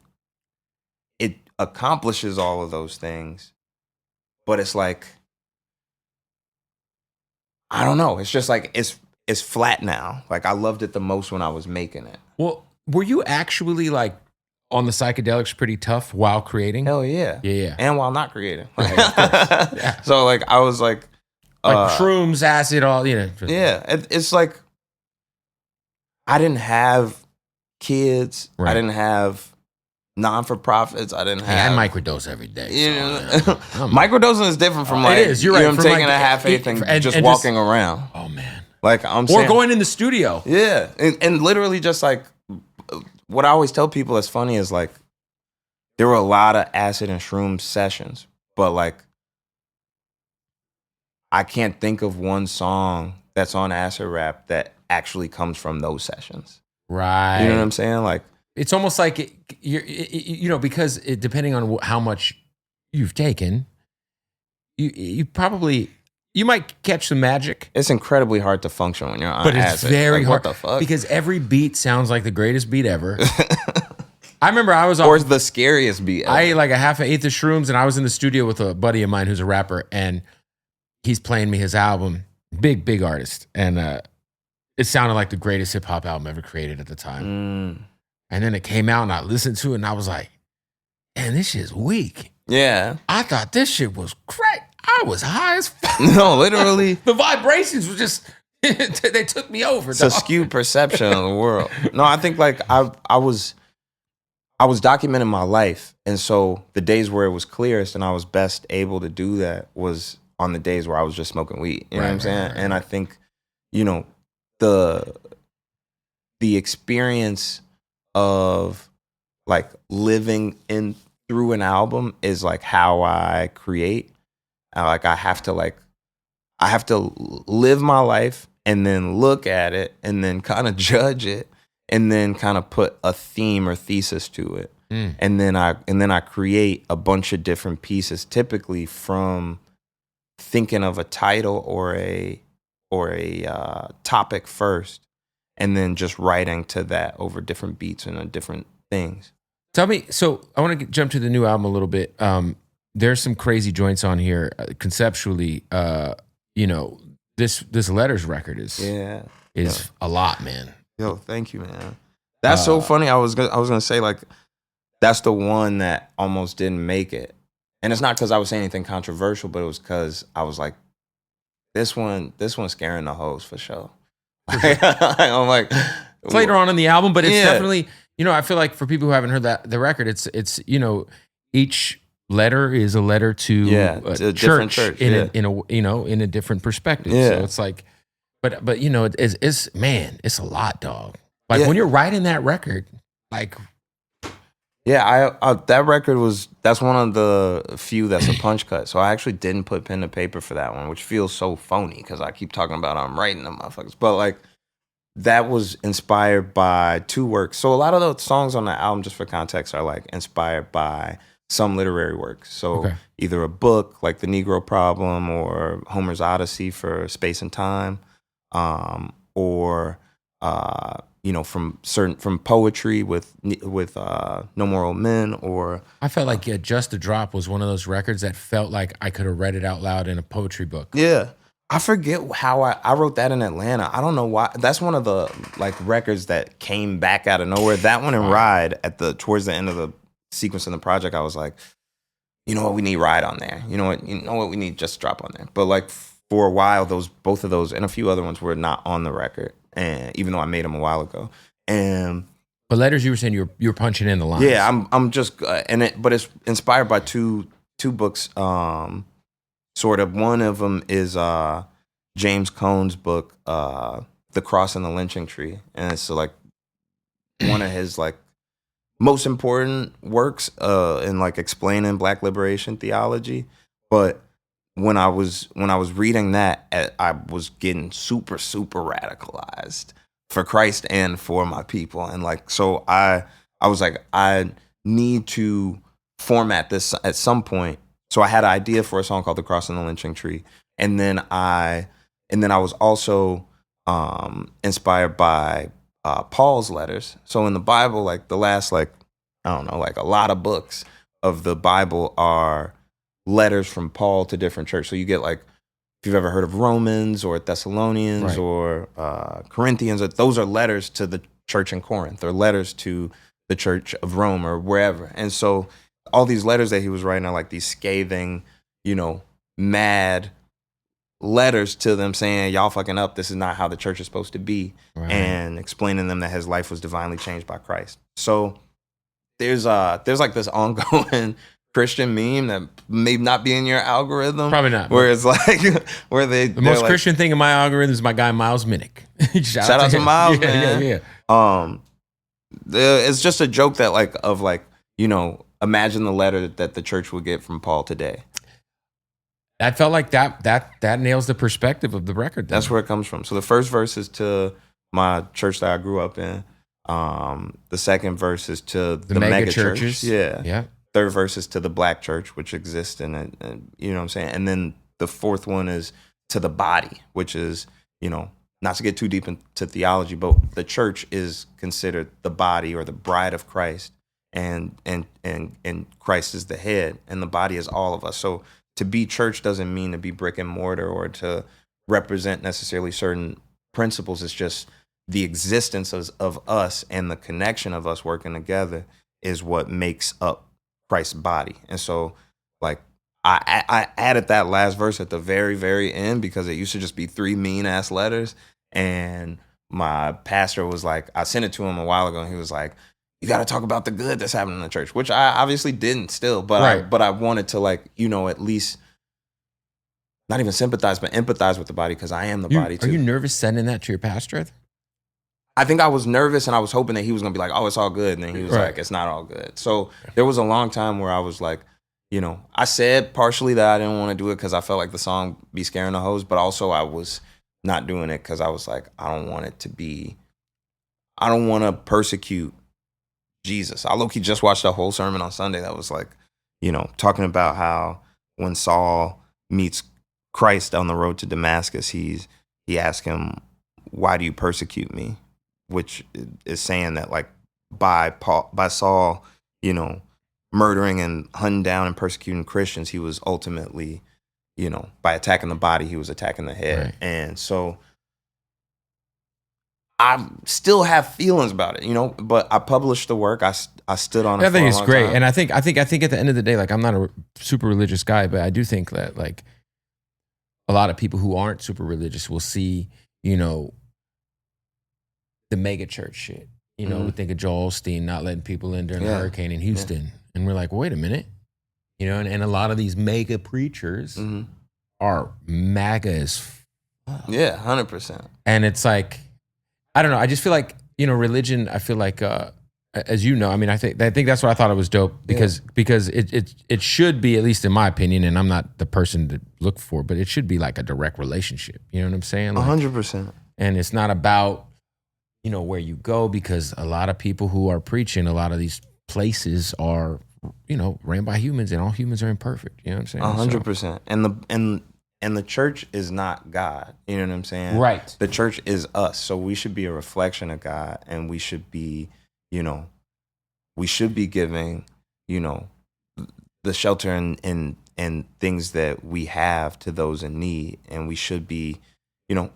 [SPEAKER 2] it accomplishes all of those things. But it's like, I don't know. It's just like, it's flat now. Like, I loved it the most when I was making it.
[SPEAKER 1] Well, were you actually like on the psychedelics pretty tough while creating?
[SPEAKER 2] Hell yeah.
[SPEAKER 1] Yeah.
[SPEAKER 2] And while not creating.
[SPEAKER 1] Right, of course. Yeah.
[SPEAKER 2] So like, I was like
[SPEAKER 1] shrooms, acid, all,
[SPEAKER 2] Yeah. It's like, I didn't have kids.
[SPEAKER 1] Right.
[SPEAKER 2] I didn't have non-for-profits. I didn't have.
[SPEAKER 1] I microdose every day.
[SPEAKER 2] Microdosing is different from like,
[SPEAKER 1] it is. You're right.
[SPEAKER 2] I'm taking a half eighth and just walking around.
[SPEAKER 1] Oh man.
[SPEAKER 2] Like I'm
[SPEAKER 1] or
[SPEAKER 2] saying,
[SPEAKER 1] going in the studio.
[SPEAKER 2] Yeah. And literally just like, what I always tell people that's funny is like, there were a lot of acid and shroom sessions, but like, I can't think of one song that's on acid rap that actually comes from those sessions.
[SPEAKER 1] Right.
[SPEAKER 2] You know what I'm saying? Like,
[SPEAKER 1] it's almost like because depending on how much you've taken, you might catch some magic.
[SPEAKER 2] It's incredibly hard to function when you're on
[SPEAKER 1] but
[SPEAKER 2] acid.
[SPEAKER 1] It's very hard.
[SPEAKER 2] What the fuck?
[SPEAKER 1] Because every beat sounds like the greatest beat ever. I remember I was
[SPEAKER 2] or the scariest beat ever.
[SPEAKER 1] I ate like a half an eighth of shrooms, and I was in the studio with a buddy of mine who's a rapper, and he's playing me his album. Big artist, and it sounded like the greatest hip hop album ever created at the time. And then it came out, and I listened to it, and I was like, "Man, this shit's weak."
[SPEAKER 2] Yeah,
[SPEAKER 1] I thought this shit was great. I was high as fuck.
[SPEAKER 2] No, literally,
[SPEAKER 1] the vibrations were just they took me over.
[SPEAKER 2] It's a skewed perception of the world. No, I think like I was documenting my life, and so the days where it was clearest and I was best able to do that was on the days where I was just smoking weed. You know what I'm saying? Right. And I think, the experience of like living through an album is like how I create. Like I have to live my life and then look at it and then kind of judge it and then kind of put a theme or thesis to it. And then I create a bunch of different pieces, typically from thinking of a title or a topic first, and then just writing to that over different beats and different things.
[SPEAKER 1] Tell me, so I want to jump to the new album a little bit. There's some crazy joints on here. Conceptually, this Letters record is a lot, man.
[SPEAKER 2] Yo, thank you, man. That's so funny. I was gonna say like that's the one that almost didn't make it, and it's not because I was saying anything controversial, but it was because I was like, this one's scaring the hoes for sure. I'm like,
[SPEAKER 1] it's later on in the album, but it's definitely, I feel like for people who haven't heard the record, it's each letter is a letter to a different church in a different perspective.
[SPEAKER 2] Yeah.
[SPEAKER 1] So it's like, but it's a lot, dog. Like when you're writing that record, like.
[SPEAKER 2] Yeah, that record that's one of the few that's a punch cut. So I actually didn't put pen to paper for that one, which feels so phony because I keep talking about I'm writing them motherfuckers. But like that was inspired by two works. So a lot of the songs on the album, just for context, are like inspired by some literary works. So either a book like The Negro Problem or Homer's Odyssey for Space and Time, or from poetry with No More Old Men, or
[SPEAKER 1] I felt like Just a Drop was one of those records that felt like I could have read it out loud in a poetry book.
[SPEAKER 2] Yeah. I forget how I wrote that in Atlanta. I don't know why. That's one of the like records that came back out of nowhere. That one and Ride towards the end of the sequence in the project, I was like, you know what, we need Ride on there. You know what, we need Just Drop on there. But like for a while, both of those and a few other ones were not on the record. And even though I made them a while ago,
[SPEAKER 1] but Letters, you were saying you're punching in the lines.
[SPEAKER 2] Yeah, I'm just but it's inspired by two books. Sort of one of them is James Cone's book, The Cross and the Lynching Tree, and it's like one of his like most important works in like explaining Black liberation theology. But when I was reading that, I was getting super radicalized for Christ and for my people, and like so I I was like, I need to format this at some point. So I had an idea for a song called "The Cross and the Lynching Tree," and then I was also inspired by Paul's letters. So in the Bible, like the last, like, I don't know, like a lot of books of the Bible are letters from Paul to different churches. So you get, like, if you've ever heard of Romans or Thessalonians
[SPEAKER 1] Right.
[SPEAKER 2] or Corinthians, those are letters to the church in Corinth or letters to the church of Rome or wherever. And so all these letters that he was writing are like these scathing, mad letters to them saying, y'all fucking up. This is not how the church is supposed to be.
[SPEAKER 1] Right.
[SPEAKER 2] And explaining them that his life was divinely changed by Christ. So there's like this ongoing Christian meme that may not be in your algorithm.
[SPEAKER 1] Probably not.
[SPEAKER 2] Where it's like, where the
[SPEAKER 1] most Christian thing in my algorithm is my guy Miles Minnick.
[SPEAKER 2] Shout out to
[SPEAKER 1] him.
[SPEAKER 2] Miles,
[SPEAKER 1] yeah,
[SPEAKER 2] man.
[SPEAKER 1] Yeah.
[SPEAKER 2] It's just a joke that imagine the letter that the church would get from Paul today.
[SPEAKER 1] That felt like that nails the perspective of the record.
[SPEAKER 2] That's where it comes from. So the first verse is to my church that I grew up in. The second verse is to the mega churches. Yeah.
[SPEAKER 1] Yeah.
[SPEAKER 2] Third verse is to the black church, which exists in it. And, you know what I'm saying? And then the fourth one is to the body, which is, not to get too deep into theology, but the church is considered the body or the bride of Christ. And Christ is the head, and the body is all of us. So to be church doesn't mean to be brick and mortar or to represent necessarily certain principles. It's just the existence of us and the connection of us working together is what makes up Christ's body. And so, like, I added that last verse at the very, very end because it used to just be 3 mean ass letters. And my pastor was like, I sent it to him a while ago, and he was like, you got to talk about the good that's happening in the church, which I obviously didn't still, but
[SPEAKER 1] right.
[SPEAKER 2] I wanted to, like, at least not even sympathize, but empathize with the body because I am the body too.
[SPEAKER 1] Are you nervous sending that to your pastor?
[SPEAKER 2] I think I was nervous, and I was hoping that he was going to be like, oh, it's all good. And then he was like, it's not all good. So there was a long time where I was like, I said partially that I didn't want to do it because I felt like the song be scaring the hoes, but also I was not doing it because I was like, I don't want to persecute Jesus. I low-key just watched a whole sermon on Sunday that was like, talking about how when Saul meets Christ on the road to Damascus, he asked him, why do you persecute me? Which is saying that, like, by Saul, murdering and hunting down and persecuting Christians, he was ultimately, by attacking the body, he was attacking the head. Right. And so I still have feelings about it, but I published the work. I stood on it.
[SPEAKER 1] I think it's great.
[SPEAKER 2] Time.
[SPEAKER 1] And I think at the end of the day, like, I'm not a super religious guy, but I do think that, like, a lot of people who aren't super religious will see, the mega church shit. We think of Joel Osteen not letting people in during the hurricane in Houston. Yeah. And we're like, wait a minute. And a lot of these mega preachers are MAGA as fuck.
[SPEAKER 2] Yeah, 100%.
[SPEAKER 1] And it's like, I don't know. I just feel like, religion, I feel like, as you know, I mean, I think that's what I thought it was dope because it should be, at least in my opinion, and I'm not the person to look for, but it should be like a direct relationship. You know what I'm saying? Like,
[SPEAKER 2] 100%.
[SPEAKER 1] And it's not about, where you go, because a lot of people who are preaching, a lot of these places are, ran by humans, and all humans are imperfect. You know what I'm saying?
[SPEAKER 2] 100%. And the church is not God. You know what I'm saying?
[SPEAKER 1] Right.
[SPEAKER 2] The church is us. So we should be a reflection of God, and we should be, we should be giving, the shelter and things that we have to those in need. And we should be,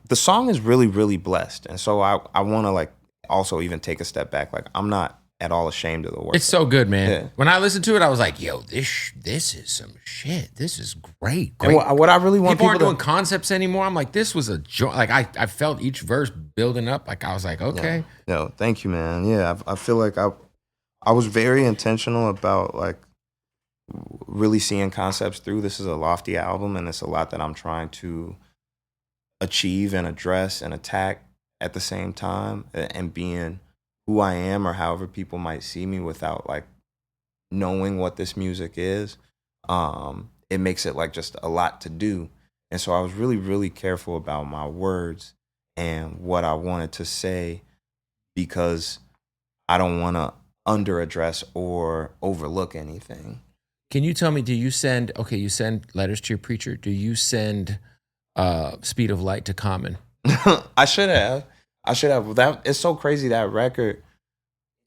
[SPEAKER 2] the song is really, really blessed. And so I want to, like, also even take a step back. Like, I'm not at all ashamed of the work.
[SPEAKER 1] It's so good, man. Yeah. When I listened to it, I was like, yo, this is some shit. This is great.
[SPEAKER 2] And what I really want
[SPEAKER 1] people aren't doing concepts anymore. I'm like, this was a joy. Like, I felt each verse building up. Like, I was like, okay.
[SPEAKER 2] No, thank you, man. Yeah, I feel like I was very intentional about, like, really seeing concepts through. This is a lofty album, and it's a lot that I'm trying to achieve and address and attack at the same time, and being who I am or however people might see me without, like, knowing what this music is. It makes it, like, just a lot to do. And so I was really, really careful about my words and what I wanted to say, because I don't want to under address or overlook anything.
[SPEAKER 1] Can you tell me, you send letters to your preacher? Do you send Speed of Light to Common?
[SPEAKER 2] I should have. That it's so crazy, that record.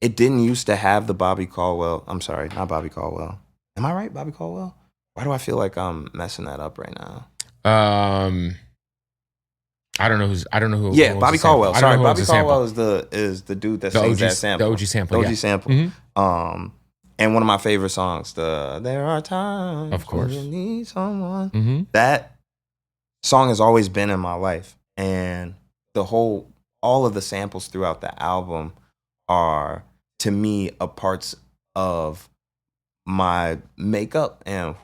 [SPEAKER 2] It didn't used to have the Bobby Caldwell. I'm sorry, not Bobby Caldwell. Am I right? Bobby Caldwell? Why do I feel like I'm messing that up right now?
[SPEAKER 1] I don't know who.
[SPEAKER 2] Yeah,
[SPEAKER 1] who
[SPEAKER 2] Bobby
[SPEAKER 1] Caldwell.
[SPEAKER 2] Caldwell. Sorry, Bobby Caldwell is the dude that sings that sample.
[SPEAKER 1] The OG sample.
[SPEAKER 2] The OG sample.
[SPEAKER 1] Mm-hmm.
[SPEAKER 2] And one of my favorite songs, There Are Times,
[SPEAKER 1] of course,
[SPEAKER 2] when you need someone.
[SPEAKER 1] Mm-hmm.
[SPEAKER 2] That song has always been in my life, and all of the samples throughout the album are, to me, a parts of my makeup and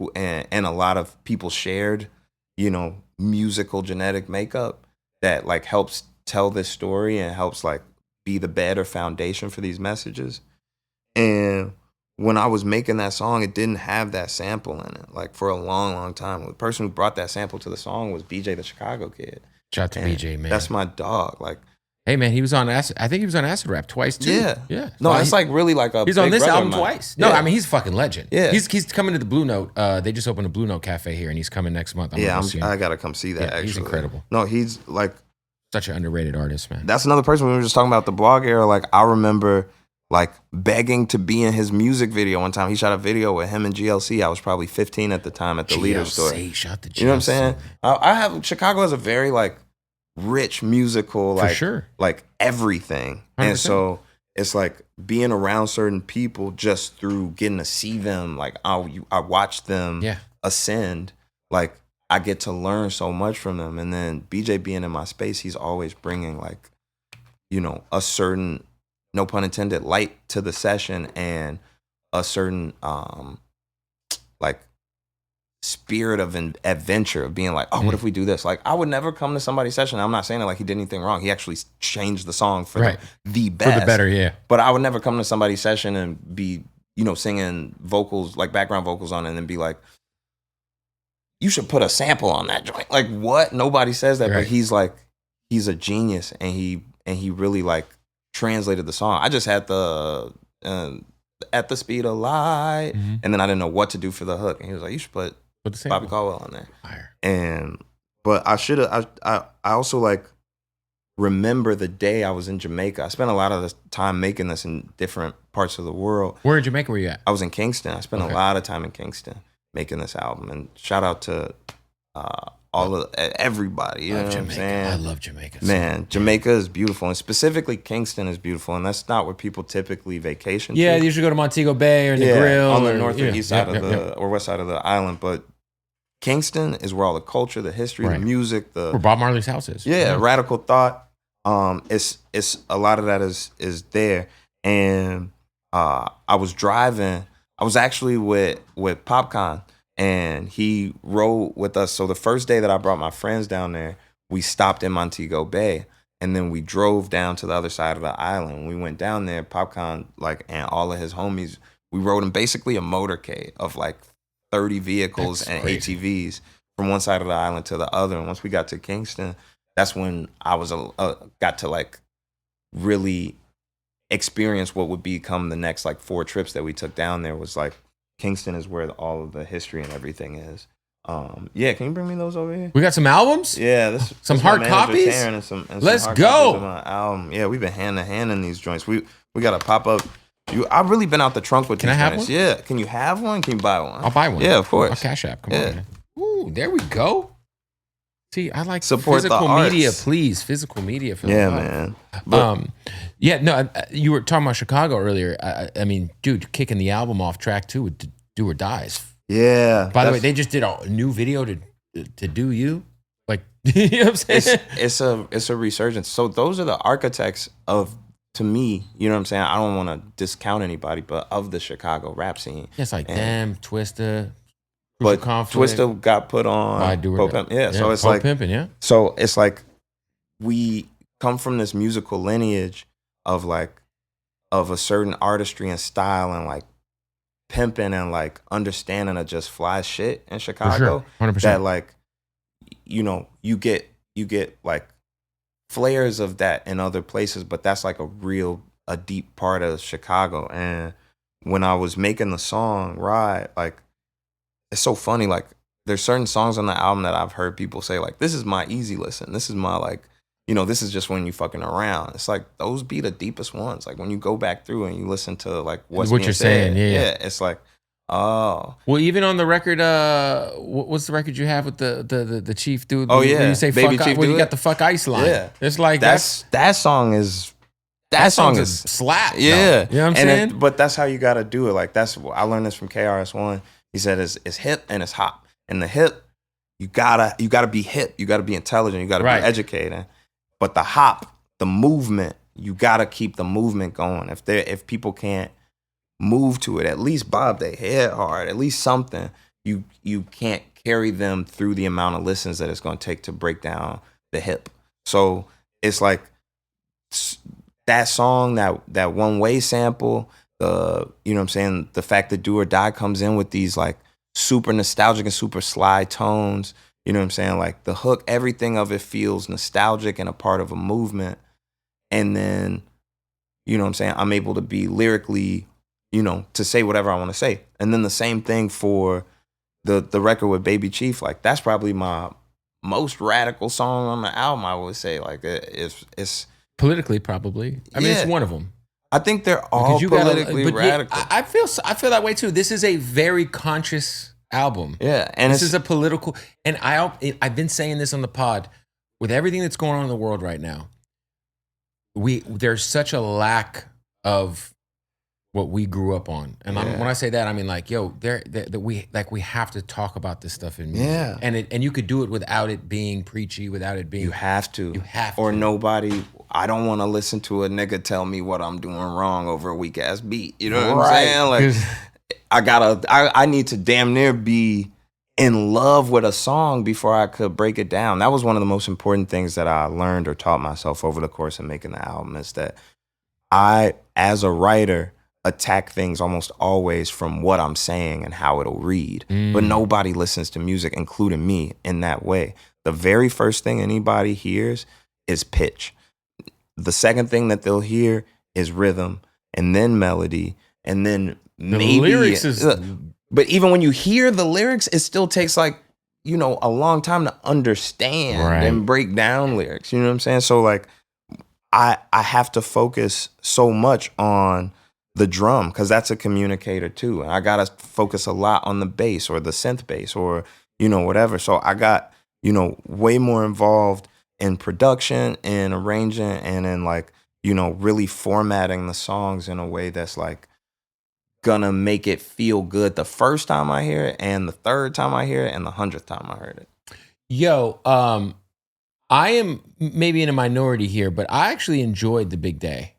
[SPEAKER 2] a lot of people shared, musical genetic makeup that like helps tell this story and helps like be the bed or foundation for these messages. And when I was making that song, it didn't have that sample in it. Like for a long, long time, the person who brought that sample to the song was BJ the Chicago Kid.
[SPEAKER 1] Shout out to BJ, man.
[SPEAKER 2] That's my dog. Like,
[SPEAKER 1] hey man, he was on acid. I think he was on Acid Rap twice too.
[SPEAKER 2] Yeah. No, that's like really like a.
[SPEAKER 1] He's on this album twice. No, I mean he's a fucking legend.
[SPEAKER 2] Yeah.
[SPEAKER 1] He's coming to the Blue Note. They just opened a Blue Note cafe here, and he's coming next month.
[SPEAKER 2] I gotta come see that.
[SPEAKER 1] Yeah,
[SPEAKER 2] actually,
[SPEAKER 1] he's incredible.
[SPEAKER 2] No, he's like
[SPEAKER 1] such an underrated artist, man.
[SPEAKER 2] That's another person. We were just talking about the blog era. Like I remember like begging to be in his music video one time. He shot a video with him and GLC. I was probably 15 at the time at the Leader store.
[SPEAKER 1] Shot the GLC.
[SPEAKER 2] You know what I'm saying? I have Chicago has a very like rich musical, like,
[SPEAKER 1] for sure,
[SPEAKER 2] like everything. 100%. And so it's like being around certain people just through getting to see them. Like I watch them ascend. Like I get to learn so much from them. And then BJ being in my space, he's always bringing like, a certain, no pun intended, light to the session and a certain like spirit of an adventure of being like, oh, what if we do this? Like I would never come to somebody's session. I'm not saying that like he did anything wrong. He actually changed the song for the best.
[SPEAKER 1] For the better, yeah.
[SPEAKER 2] But I would never come to somebody's session and be, singing vocals, like background vocals on it and then be like, you should put a sample on that joint. Like what? Nobody says that, but he's like, he's a genius and he really like translated the song. I just had the At the Speed of Light, and then I didn't know what to do for the hook. And he was like, you should put Bobby Caldwell on there. Fire. But I also like remember the day I was in Jamaica. I spent a lot of the time making this in different parts of the world.
[SPEAKER 1] Where in Jamaica were you at?
[SPEAKER 2] I was in Kingston. I spent a lot of time in Kingston making this album. And shout out to everybody. You know what I'm saying?
[SPEAKER 1] I love Jamaica.
[SPEAKER 2] Man, Jamaica is beautiful, and specifically Kingston is beautiful, and that's not where people typically vacation to.
[SPEAKER 1] Yeah, they usually go to Montego Bay or Negril.
[SPEAKER 2] On the north or east side of or west side of the island, but Kingston is where all the culture, the history, the music, where
[SPEAKER 1] Bob Marley's house is.
[SPEAKER 2] Yeah, radical thought. It's a lot of that is there. And I was driving. I was actually with Popcon, and he rode with us. So the first day that I brought my friends down there, we stopped in Montego Bay, and then we drove down to the other side of the island. We went down there, Popcon, and all of his homies. We rode in basically a motorcade of 30 vehicles and ATVs from one side of the island to the other. And once we got to Kingston, that's when I was got to really experience what would become the next 4 trips that we took down there. Was Kingston is where all of the history and everything is. Can you bring me those over here?
[SPEAKER 1] We got some albums?
[SPEAKER 2] Yeah,
[SPEAKER 1] some hard copies.
[SPEAKER 2] And some
[SPEAKER 1] Let's
[SPEAKER 2] hard
[SPEAKER 1] go.
[SPEAKER 2] Copies of my album. Yeah, we've been hand to hand in these joints. We got to pop up. I've really been out the trunk with these
[SPEAKER 1] Can I have
[SPEAKER 2] joints.
[SPEAKER 1] one?
[SPEAKER 2] Yeah. Can you have one? Can you buy one?
[SPEAKER 1] I'll buy one.
[SPEAKER 2] Yeah, of course.
[SPEAKER 1] I'll Cash App. Come on. Man. Ooh, there we go. See, I like
[SPEAKER 2] support
[SPEAKER 1] physical
[SPEAKER 2] the
[SPEAKER 1] media,
[SPEAKER 2] arts.
[SPEAKER 1] Please. Physical media for
[SPEAKER 2] man.
[SPEAKER 1] You were talking about Chicago earlier. I mean, dude, kicking the album off track 2 with Do or Dies.
[SPEAKER 2] Yeah.
[SPEAKER 1] By the way, they just did a new video to Do You. You know what I'm saying?
[SPEAKER 2] It's a resurgence. So those are the architects of, to me, you know what I'm saying? I don't want to discount anybody, but of the Chicago rap scene.
[SPEAKER 1] It's them, Twista,
[SPEAKER 2] but
[SPEAKER 1] Conflict.
[SPEAKER 2] Twista got put on. So it's
[SPEAKER 1] Pimpin', yeah.
[SPEAKER 2] So it's we come from this musical lineage of a certain artistry and style and pimping and understanding of just fly shit in Chicago.
[SPEAKER 1] For sure. 100%.
[SPEAKER 2] That you get flares of that in other places, but that's a real a deep part of Chicago. And when I was making the song Ride, like, it's so funny, like, there's certain songs on the album that I've heard people say, like, this is my easy listen. This is my, like, this is just when you fucking around. It's like, those be the deepest ones. Like, when you go back through and you listen to, like, what's
[SPEAKER 1] what
[SPEAKER 2] being
[SPEAKER 1] you're
[SPEAKER 2] said,
[SPEAKER 1] saying, yeah.
[SPEAKER 2] it's like, oh.
[SPEAKER 1] Well, even on the record, what's the record you have with the Chief dude?
[SPEAKER 2] Oh,
[SPEAKER 1] where
[SPEAKER 2] yeah.
[SPEAKER 1] you say
[SPEAKER 2] Baby
[SPEAKER 1] fuck,
[SPEAKER 2] Chief
[SPEAKER 1] when you
[SPEAKER 2] do
[SPEAKER 1] got
[SPEAKER 2] it?
[SPEAKER 1] the fuck ice line.
[SPEAKER 2] Yeah.
[SPEAKER 1] It's like
[SPEAKER 2] that song is... That song is
[SPEAKER 1] slap.
[SPEAKER 2] Yeah.
[SPEAKER 1] Though. You know what I'm saying?
[SPEAKER 2] But that's how you got to do it. Like, I learned this from KRS-One. He said it's hip and it's hop. And the hip, you gotta be hip. You gotta be intelligent. You gotta be educated. But the hop, the movement, you gotta keep the movement going. If people can't move to it, at least bob their head hard, at least something, you can't carry them through the amount of listens that it's gonna take to break down the hip. So it's like that song, that one way sample, the fact that Do or Die comes in with these like super nostalgic and super sly tones, you know what I'm saying? Like the hook, everything of it feels nostalgic and a part of a movement. And then, you know what I'm saying, I'm able to be lyrically, to say whatever I want to say. And then the same thing for the record with Baby Chief. Like, that's probably my most radical song on the album, I would say. Like, it's
[SPEAKER 1] politically, probably. I mean, it's one of them.
[SPEAKER 2] I think they're all politically radical.
[SPEAKER 1] I feel that way too. This is a very conscious album.
[SPEAKER 2] Yeah, and
[SPEAKER 1] this is a political. And I've been saying this on the pod. With everything that's going on in the world right now, there's such a lack of what we grew up on. And when I say that, I mean like, yo, we have to talk about this stuff in music.
[SPEAKER 2] Yeah,
[SPEAKER 1] and you could do it without it being preachy, without it being.
[SPEAKER 2] You have to. Or nobody. I don't want to listen to a nigga tell me what I'm doing wrong over a weak ass beat. You know what I'm saying? Like, I need to damn near be in love with a song before I could break it down. That was one of the most important things that I learned or taught myself over the course of making the album, is that I, as a writer, attack things almost always from what I'm saying and how it'll read. But nobody listens to music, including me, in that way. The very first thing anybody hears is pitch. The second thing that they'll hear is rhythm, and then melody, and then maybe
[SPEAKER 1] lyrics is.
[SPEAKER 2] But even when you hear the lyrics, it still takes like, a long time to understand and break down lyrics. You know what I'm saying? So like, I have to focus so much on the drum, because that's a communicator too. And I gotta focus a lot on the bass or the synth bass or whatever. So I got way more involved in production and arranging and in like, really formatting the songs in a way that's like gonna make it feel good the first time I hear it, and the third time I hear it, and the 100th time I heard it.
[SPEAKER 1] Yo, I am maybe in a minority here, but I actually enjoyed The Big Day.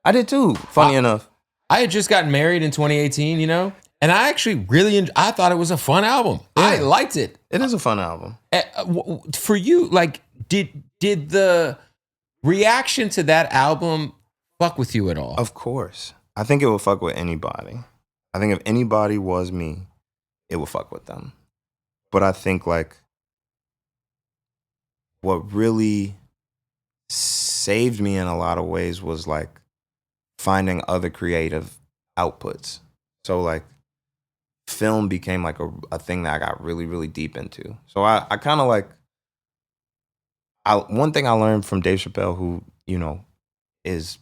[SPEAKER 2] I did too, funny enough.
[SPEAKER 1] I had just gotten married in 2018, and I actually really I thought it was a fun album. Yeah. I liked it.
[SPEAKER 2] It is a fun album.
[SPEAKER 1] For you, like, did the reaction to that album fuck with you at all?
[SPEAKER 2] Of course. I think it would fuck with anybody. I think if anybody was me, it would fuck with them. But I think like what really saved me in a lot of ways was like finding other creative outputs. So like film became like a thing that I got really, really deep into. So I kind of like, one thing I learned from Dave Chappelle, who, is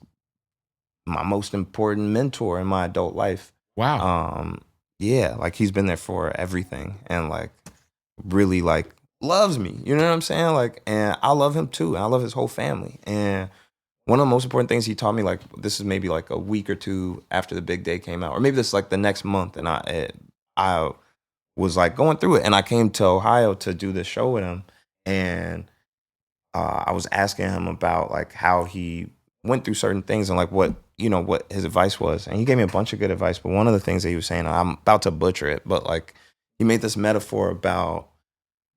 [SPEAKER 2] my most important mentor in my adult life.
[SPEAKER 1] Wow.
[SPEAKER 2] Yeah, like he's been there for everything and like really like loves me. You know what I'm saying? Like, and I love him too. And I love his whole family. And one of the most important things he taught me, like this is maybe like a week or two after The Big Day came out, or maybe this is like the next month. And I was like going through it, and I came to Ohio to do this show with him, and I was asking him about like how he went through certain things and like what his advice was. And he gave me a bunch of good advice. But one of the things that he was saying, I'm about to butcher it, but like he made this metaphor about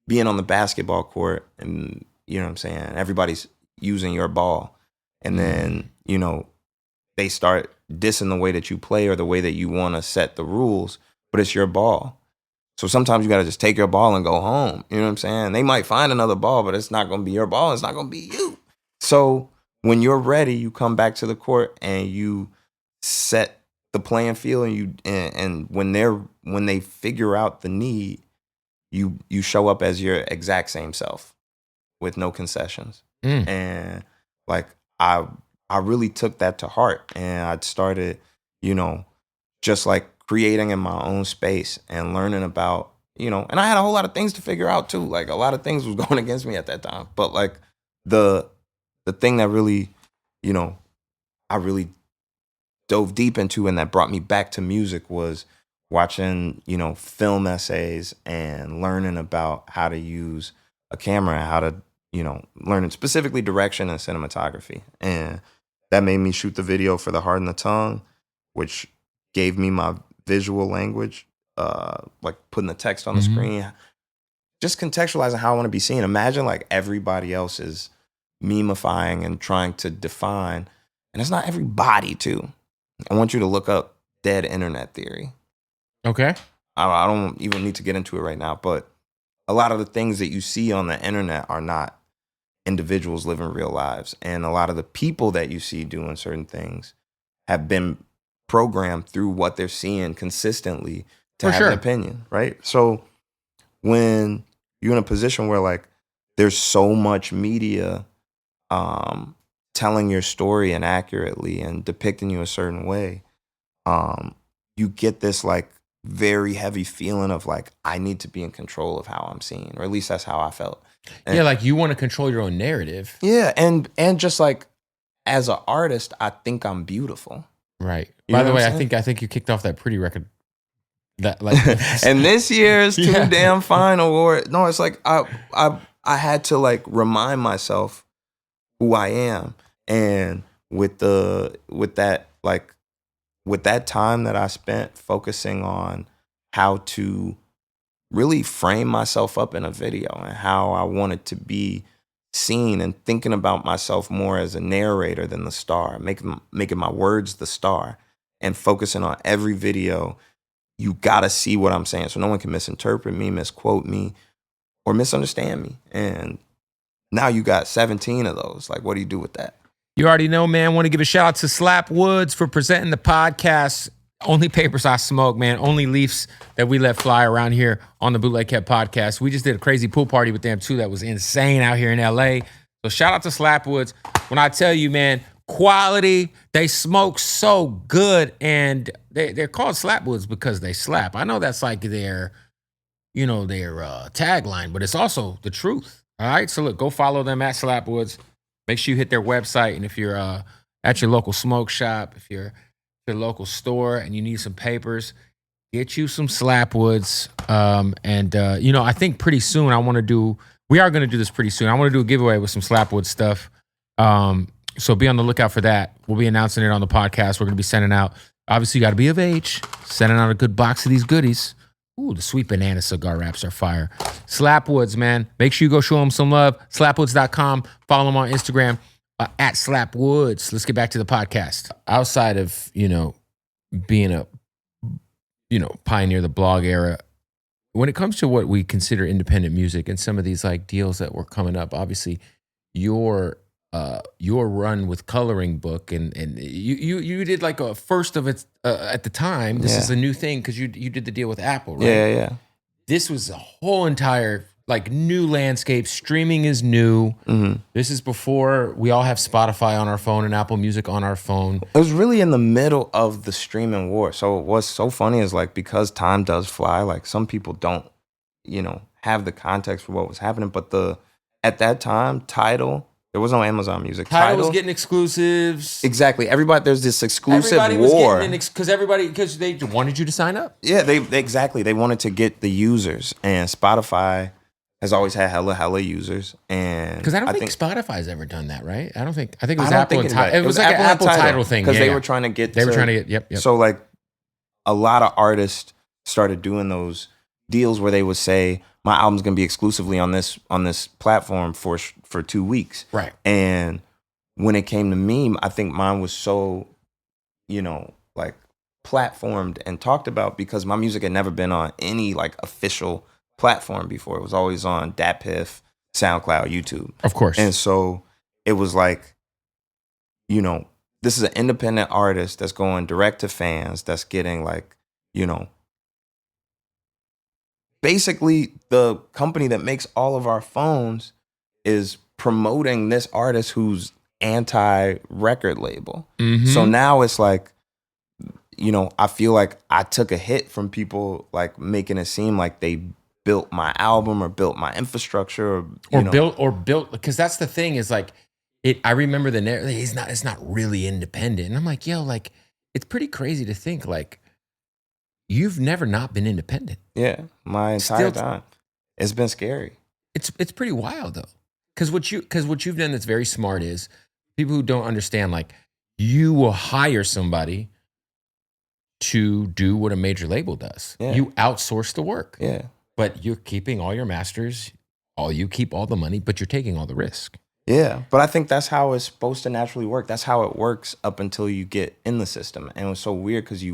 [SPEAKER 2] being on the basketball court and, you know what I'm saying, everybody's using your ball. And then, they start dissing the way that you play or the way that you want to set the rules, but it's your ball. So sometimes you got to just take your ball and go home. You know what I'm saying? They might find another ball, but it's not going to be your ball. It's not going to be you. So when you're ready, you come back to the court and you set the playing field, and when they figure out the need, you show up as your exact same self with no concessions. And like I really took that to heart, and I started, just like creating in my own space and learning about, and I had a whole lot of things to figure out too. Like a lot of things was going against me at that time, but like the thing that really, I really dove deep into and that brought me back to music was watching, film essays and learning about how to use a camera and how to, learning specifically direction and cinematography. And that made me shoot the video for The Heart and the Tongue, which gave me my visual language, like putting the text on the screen, just contextualizing how I want to be seen. Imagine like everybody else is memifying and trying to define, and it's not everybody too. I want you to look up dead internet theory.
[SPEAKER 1] Okay.
[SPEAKER 2] I don't even need to get into it right now, but a lot of the things that you see on the internet are not individuals living real lives. And a lot of the people that you see doing certain things have been programmed through what they're seeing consistently to have an opinion, right? So when you're in a position where like there's so much media telling your story inaccurately and depicting you a certain way, you get this like very heavy feeling of like, I need to be in control of how I'm seen, or at least that's how I felt. And,
[SPEAKER 1] yeah, like you want to control your own narrative.
[SPEAKER 2] Yeah, and just like as an artist, I think I'm beautiful.
[SPEAKER 1] Right.
[SPEAKER 2] You
[SPEAKER 1] By
[SPEAKER 2] know
[SPEAKER 1] the
[SPEAKER 2] what
[SPEAKER 1] way,
[SPEAKER 2] I'm
[SPEAKER 1] I think you kicked off that Pretty record. That like,
[SPEAKER 2] and this year's Too
[SPEAKER 1] Yeah.
[SPEAKER 2] Damn Fine award. No, it's like I had to like remind myself who I am, and with that time that I spent focusing on how to really frame myself up in a video and how I wanted to be seen, and thinking about myself more as a narrator than the star, making my words the star, and focusing on every video. You gotta see what I'm saying so no one can misinterpret me, misquote me, or misunderstand me. And now you got 17 of those. Like, what do you do with that?
[SPEAKER 1] You already know, man. Want to give a shout out to Slap Woods for presenting the podcast. Only papers I smoke, man. Only leafs that we let fly around here on the Bootleg Kept podcast. We just did a crazy pool party with them too. That was insane out here in LA. So shout out to Slap Woods. When I tell you, man, quality, they smoke so good, and they're called Slap Woods because they slap. I know that's like their tagline, but it's also the truth. All right, so look, go follow them at Slap Woods. Make sure you hit their website, and if you're at your local smoke shop, if you're at your local store and you need some papers, get you some Slap Woods. I think pretty soon we are going to do this pretty soon. I want to do a giveaway with some Slap Woods stuff. So be on the lookout for that. We'll be announcing it on the podcast. We're going to be sending out, obviously you got to be of age, sending out a good box of these goodies. Ooh, the sweet banana cigar wraps are fire. Slap Woods, man. Make sure you go show them some love. Slapwoods.com. Follow them on Instagram at Slap Woods. Let's get back to the podcast. Outside of, being a, pioneer the blog era, when it comes to what we consider independent music and some of these like deals that were coming up, obviously your run with Coloring Book and you did like a first of its at the time. This is a new thing because you did the deal with Apple, right?
[SPEAKER 2] Yeah.
[SPEAKER 1] This was a whole entire like new landscape. Streaming is new. Mm-hmm. This is before we all have Spotify on our phone and Apple Music on our phone.
[SPEAKER 2] It was really in the middle of the streaming war. So what's so funny is like, because time does fly, like some people don't, have the context for what was happening. But at that time, Tidal, there was no Amazon Music.
[SPEAKER 1] Tidal was getting exclusives.
[SPEAKER 2] Exactly. There's this exclusive
[SPEAKER 1] everybody
[SPEAKER 2] war.
[SPEAKER 1] Because they wanted you to sign up.
[SPEAKER 2] Yeah, they wanted to get the users, and Spotify has always had hella users. And
[SPEAKER 1] because I think Spotify's ever done that, right? I think it was Apple and Tidal. It was like
[SPEAKER 2] Apple
[SPEAKER 1] an Apple Tidal thing.
[SPEAKER 2] Because they were trying to get.
[SPEAKER 1] Yep.
[SPEAKER 2] So like, a lot of artists started doing those deals where they would say, my album's gonna be exclusively on this platform for 2 weeks.
[SPEAKER 1] Right.
[SPEAKER 2] And when it came to me, I think mine was so, like platformed and talked about because my music had never been on any like official platform before. It was always on DatPiff, SoundCloud, YouTube.
[SPEAKER 1] Of course.
[SPEAKER 2] And so it was like you know, this is an independent artist that's going direct to fans, that's getting like, you know, basically the company that makes all of our phones is promoting this artist who's anti-record label. So now it's like, you know, I feel like I took a hit from people like making it seem like they built my album or built my infrastructure or
[SPEAKER 1] built because that's the thing is like I remember the narrative. It's not really independent, and I'm like, yo, like it's pretty crazy to think like you've never not been independent.
[SPEAKER 2] Yeah, my entire time. It's been scary.
[SPEAKER 1] It's pretty wild though, because what you've done that's very smart is people who don't understand like you will hire somebody to do what a major label does.
[SPEAKER 2] Yeah.
[SPEAKER 1] You outsource the work.
[SPEAKER 2] Yeah.
[SPEAKER 1] But you're keeping all your masters, you keep all the money, but you're taking all the risk.
[SPEAKER 2] Yeah. But I think that's how it's supposed to naturally work. That's how it works up until you get in the system. And it was so weird because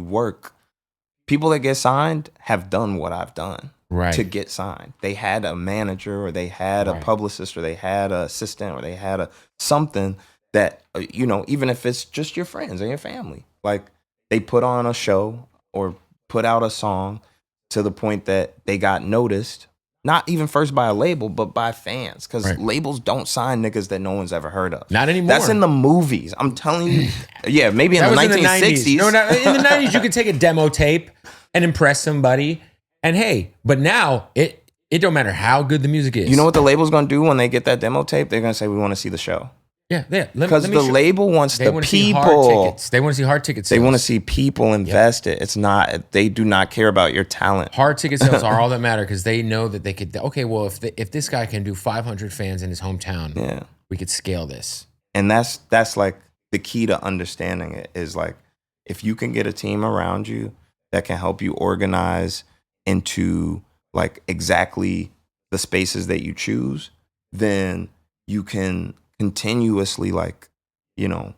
[SPEAKER 2] people that get signed have done what I've done to get signed. They had a manager or they had a publicist or they had an assistant or they had something that, you know, even if it's just your friends and your family, like, they put on a show or put out a song to the point that they got noticed, not even first by a label, but by fans. Because labels don't sign niggas that no one's ever heard of.
[SPEAKER 1] Not anymore.
[SPEAKER 2] That's in the movies. I'm telling you. Yeah, maybe in the 1960s.
[SPEAKER 1] No, in the 90s, you could take a demo tape and impress somebody. And hey, but now it don't matter how good the music is.
[SPEAKER 2] You know what the label's going to do when they get that demo tape? They're going to say, we want to see the show.
[SPEAKER 1] Yeah.
[SPEAKER 2] Because the label wants the people.
[SPEAKER 1] They want to see hard ticket sales.
[SPEAKER 2] They want to see people invested. It's not. They do not care about your talent.
[SPEAKER 1] Hard ticket sales are all that matter because they know that they could. Okay, well, if this guy can do 500 fans in his hometown, we could scale this.
[SPEAKER 2] And that's like the key to understanding it is like if you can get a team around you that can help you organize into like exactly the spaces that you choose, then you can continuously like, you know,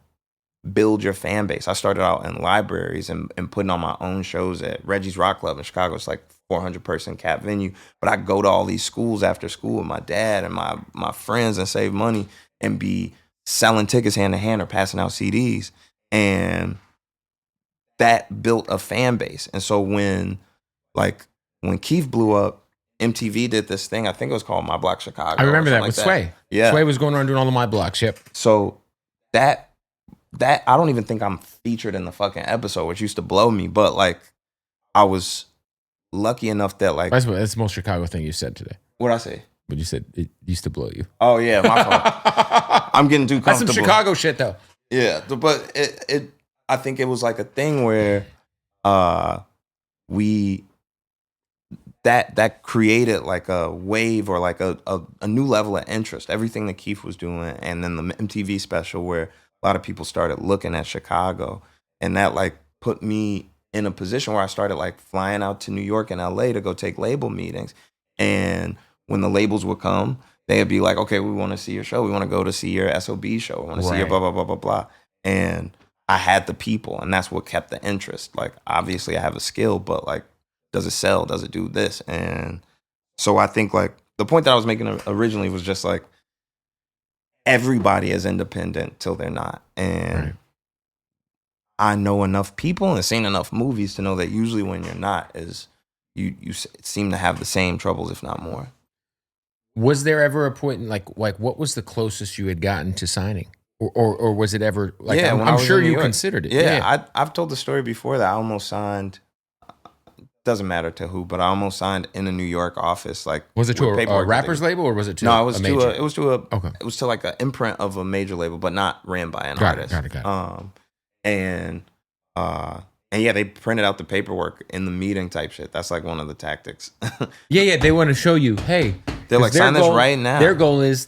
[SPEAKER 2] build your fan base. I started out in libraries and putting on my own shows at Reggie's Rock Club in Chicago. It's like 400 person cap venue. But I go to all these schools after school with my dad and my friends and save money and be selling tickets hand to hand or passing out CDs. And that built a fan base. And so when Keith blew up, MTV did this thing. I think it was called My Block Chicago.
[SPEAKER 1] I remember that with Sway.
[SPEAKER 2] Yeah.
[SPEAKER 1] Sway was going around doing all of My Blocks. Yep.
[SPEAKER 2] So that I don't even think I'm featured in the fucking episode, which used to blow me. But like, I was lucky enough that like
[SPEAKER 1] that's the most Chicago thing you said today.
[SPEAKER 2] What'd I say?
[SPEAKER 1] But you said it used to blow you.
[SPEAKER 2] Oh yeah, my fault. I'm getting too comfortable.
[SPEAKER 1] That's some Chicago shit though.
[SPEAKER 2] Yeah, but I think it was like a thing where that created like a wave or like a new level of interest. Everything that Keith was doing, and then the MTV special where a lot of people started looking at Chicago, and that like put me in a position where I started like flying out to New York and LA to go take label meetings. And when the labels would come, they'd be like, okay, we want to see your show. We want to go to see your SOB show. We want to see your blah, blah, blah, blah, blah. And I had the people, and that's what kept the interest. Like, obviously I have a skill, but like, does it sell? Does it do this? And so I think like the point that I was making originally was just like everybody is independent till they're not. And I know enough people and seen enough movies to know that usually when you're not is you seem to have the same troubles, if not more.
[SPEAKER 1] Was there ever a point in like what was the closest you had gotten to signing? Or was it ever like,
[SPEAKER 2] yeah,
[SPEAKER 1] I'm sure you considered it.
[SPEAKER 2] Yeah. I've told the story before that I almost signed. Doesn't matter to who, but I almost signed in a New York office. Like,
[SPEAKER 1] was it to a rapper's label or was it to
[SPEAKER 2] no?
[SPEAKER 1] It was
[SPEAKER 2] to like an imprint of a major label, but not ran by an artist.
[SPEAKER 1] Got it.
[SPEAKER 2] And yeah, they printed out the paperwork in the meeting type shit. That's like one of the tactics.
[SPEAKER 1] yeah, they want to show you, hey,
[SPEAKER 2] they're like, sign this right now.
[SPEAKER 1] Their goal is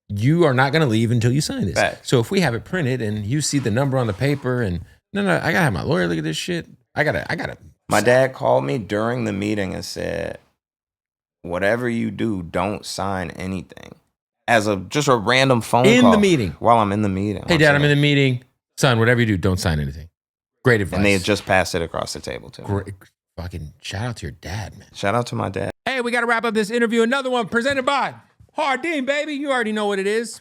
[SPEAKER 1] you are not going to leave until you sign this.
[SPEAKER 2] Fact.
[SPEAKER 1] So if we have it printed and you see the number on the paper and no, I gotta have my lawyer look at this shit. I gotta.
[SPEAKER 2] My dad called me during the meeting and said, whatever you do, don't sign anything. As just a random phone call.
[SPEAKER 1] In the meeting.
[SPEAKER 2] While I'm in the meeting.
[SPEAKER 1] Hey, Dad, I'm in the meeting. Son, whatever you do, don't sign anything. Great advice.
[SPEAKER 2] And they had just passed it across the table, too.
[SPEAKER 1] Great. Fucking shout out to your dad, man.
[SPEAKER 2] Shout out to my dad.
[SPEAKER 1] Hey, we got to wrap up this interview. Another one presented by Hardin, baby. You already know what it is.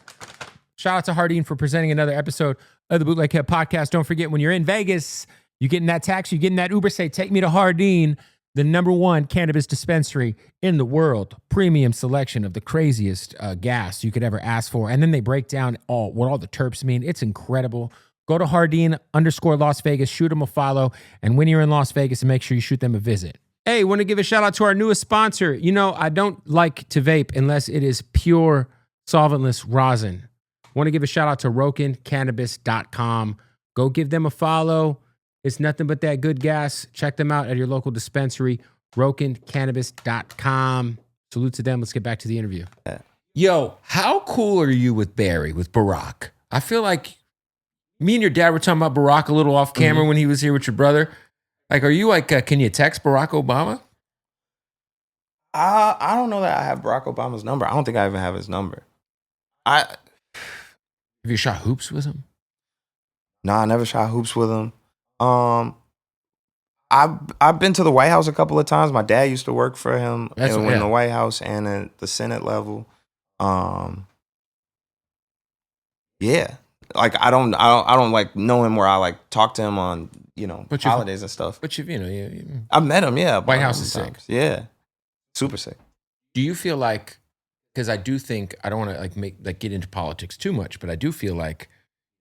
[SPEAKER 1] Shout out to Hardin for presenting another episode of the Bootleg Kev podcast. Don't forget, when you're in Vegas, you get in that taxi, you get in that Uber, say, take me to Hardin, the #1 cannabis dispensary in the world. Premium selection of the craziest gas you could ever ask for. And then they break down what all the terps mean. It's incredible. Go to Hardin_Las Vegas, shoot them a follow. And when you're in Las Vegas, make sure you shoot them a visit. Hey, want to give a shout out to our newest sponsor. You know, I don't like to vape unless it is pure solventless rosin. Want to give a shout out to RokinCannabis.com. Go give them a follow. It's nothing but that good gas. Check them out at your local dispensary, RokinCannabis.com. Salute to them. Let's get back to the interview. Yo, how cool are you with Barry, with Barack? I feel like me and your dad were talking about Barack a little off camera when he was here with your brother. Like, are you like, can you text Barack Obama?
[SPEAKER 2] I don't know that I have Barack Obama's number. I don't think I even have his number.
[SPEAKER 1] Have you shot hoops with him?
[SPEAKER 2] Nah, I never shot hoops with him. I've been to the White House a couple of times. My dad used to work for him in the White House and at the Senate level. Yeah, like I don't like know him where I like talk to him on holidays and stuff.
[SPEAKER 1] But
[SPEAKER 2] I've met him. Yeah,
[SPEAKER 1] White House is sick.
[SPEAKER 2] Yeah, super sick.
[SPEAKER 1] Do you feel like? Because I do think I don't want to get into politics too much, but I do feel like,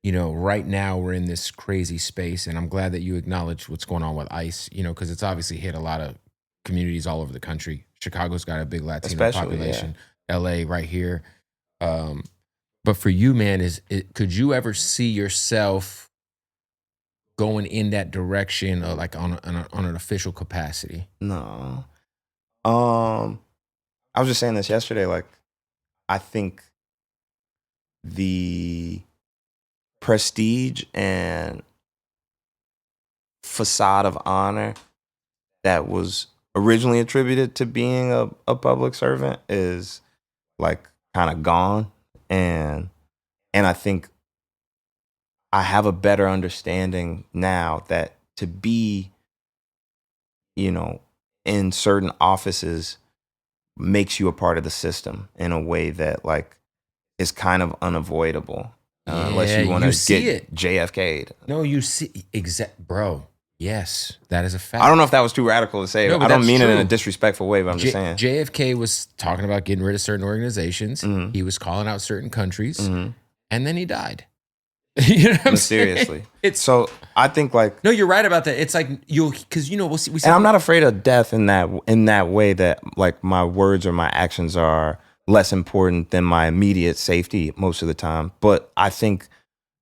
[SPEAKER 1] right now we're in this crazy space, and I'm glad that you acknowledge what's going on with ICE. Because it's obviously hit a lot of communities all over the country. Chicago's got a big Latino population. Yeah. LA right here. But for you, man, could you ever see yourself going in that direction, like on an official capacity?
[SPEAKER 2] No. I was just saying this yesterday. Like, I think the prestige and facade of honor that was originally attributed to being a public servant is like kind of gone. And I think I have a better understanding now that to be, in certain offices makes you a part of the system in a way that like is kind of unavoidable unless you want to get JFK'd.
[SPEAKER 1] No, you see, bro. Yes, that is a fact.
[SPEAKER 2] I don't know if that was too radical to say. No, I don't mean it in a disrespectful way, but I'm just saying.
[SPEAKER 1] JFK was talking about getting rid of certain organizations. Mm-hmm. He was calling out certain countries, and then he died. You know what I'm
[SPEAKER 2] Mysteriously. So I think like
[SPEAKER 1] no, you're right about that. It's like because we'll see.
[SPEAKER 2] And I'm not afraid of death in that way that like my words or my actions are less important than my immediate safety most of the time. But I think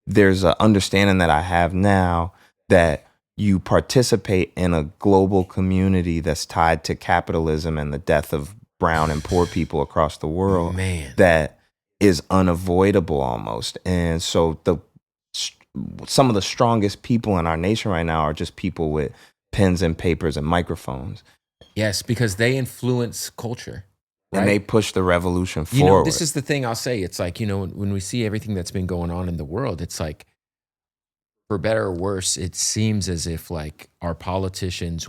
[SPEAKER 2] there's an understanding that I have now that you participate in a global community that's tied to capitalism and the death of brown and poor people across the world.
[SPEAKER 1] Man.
[SPEAKER 2] That is unavoidable almost. And so some of the strongest people in our nation right now are just people with pens and papers and microphones.
[SPEAKER 1] Yes, because they influence culture. Right?
[SPEAKER 2] And they push the revolution forward.
[SPEAKER 1] This is the thing I'll say. It's like, when we see everything that's been going on in the world, it's like, for better or worse, it seems as if like our politicians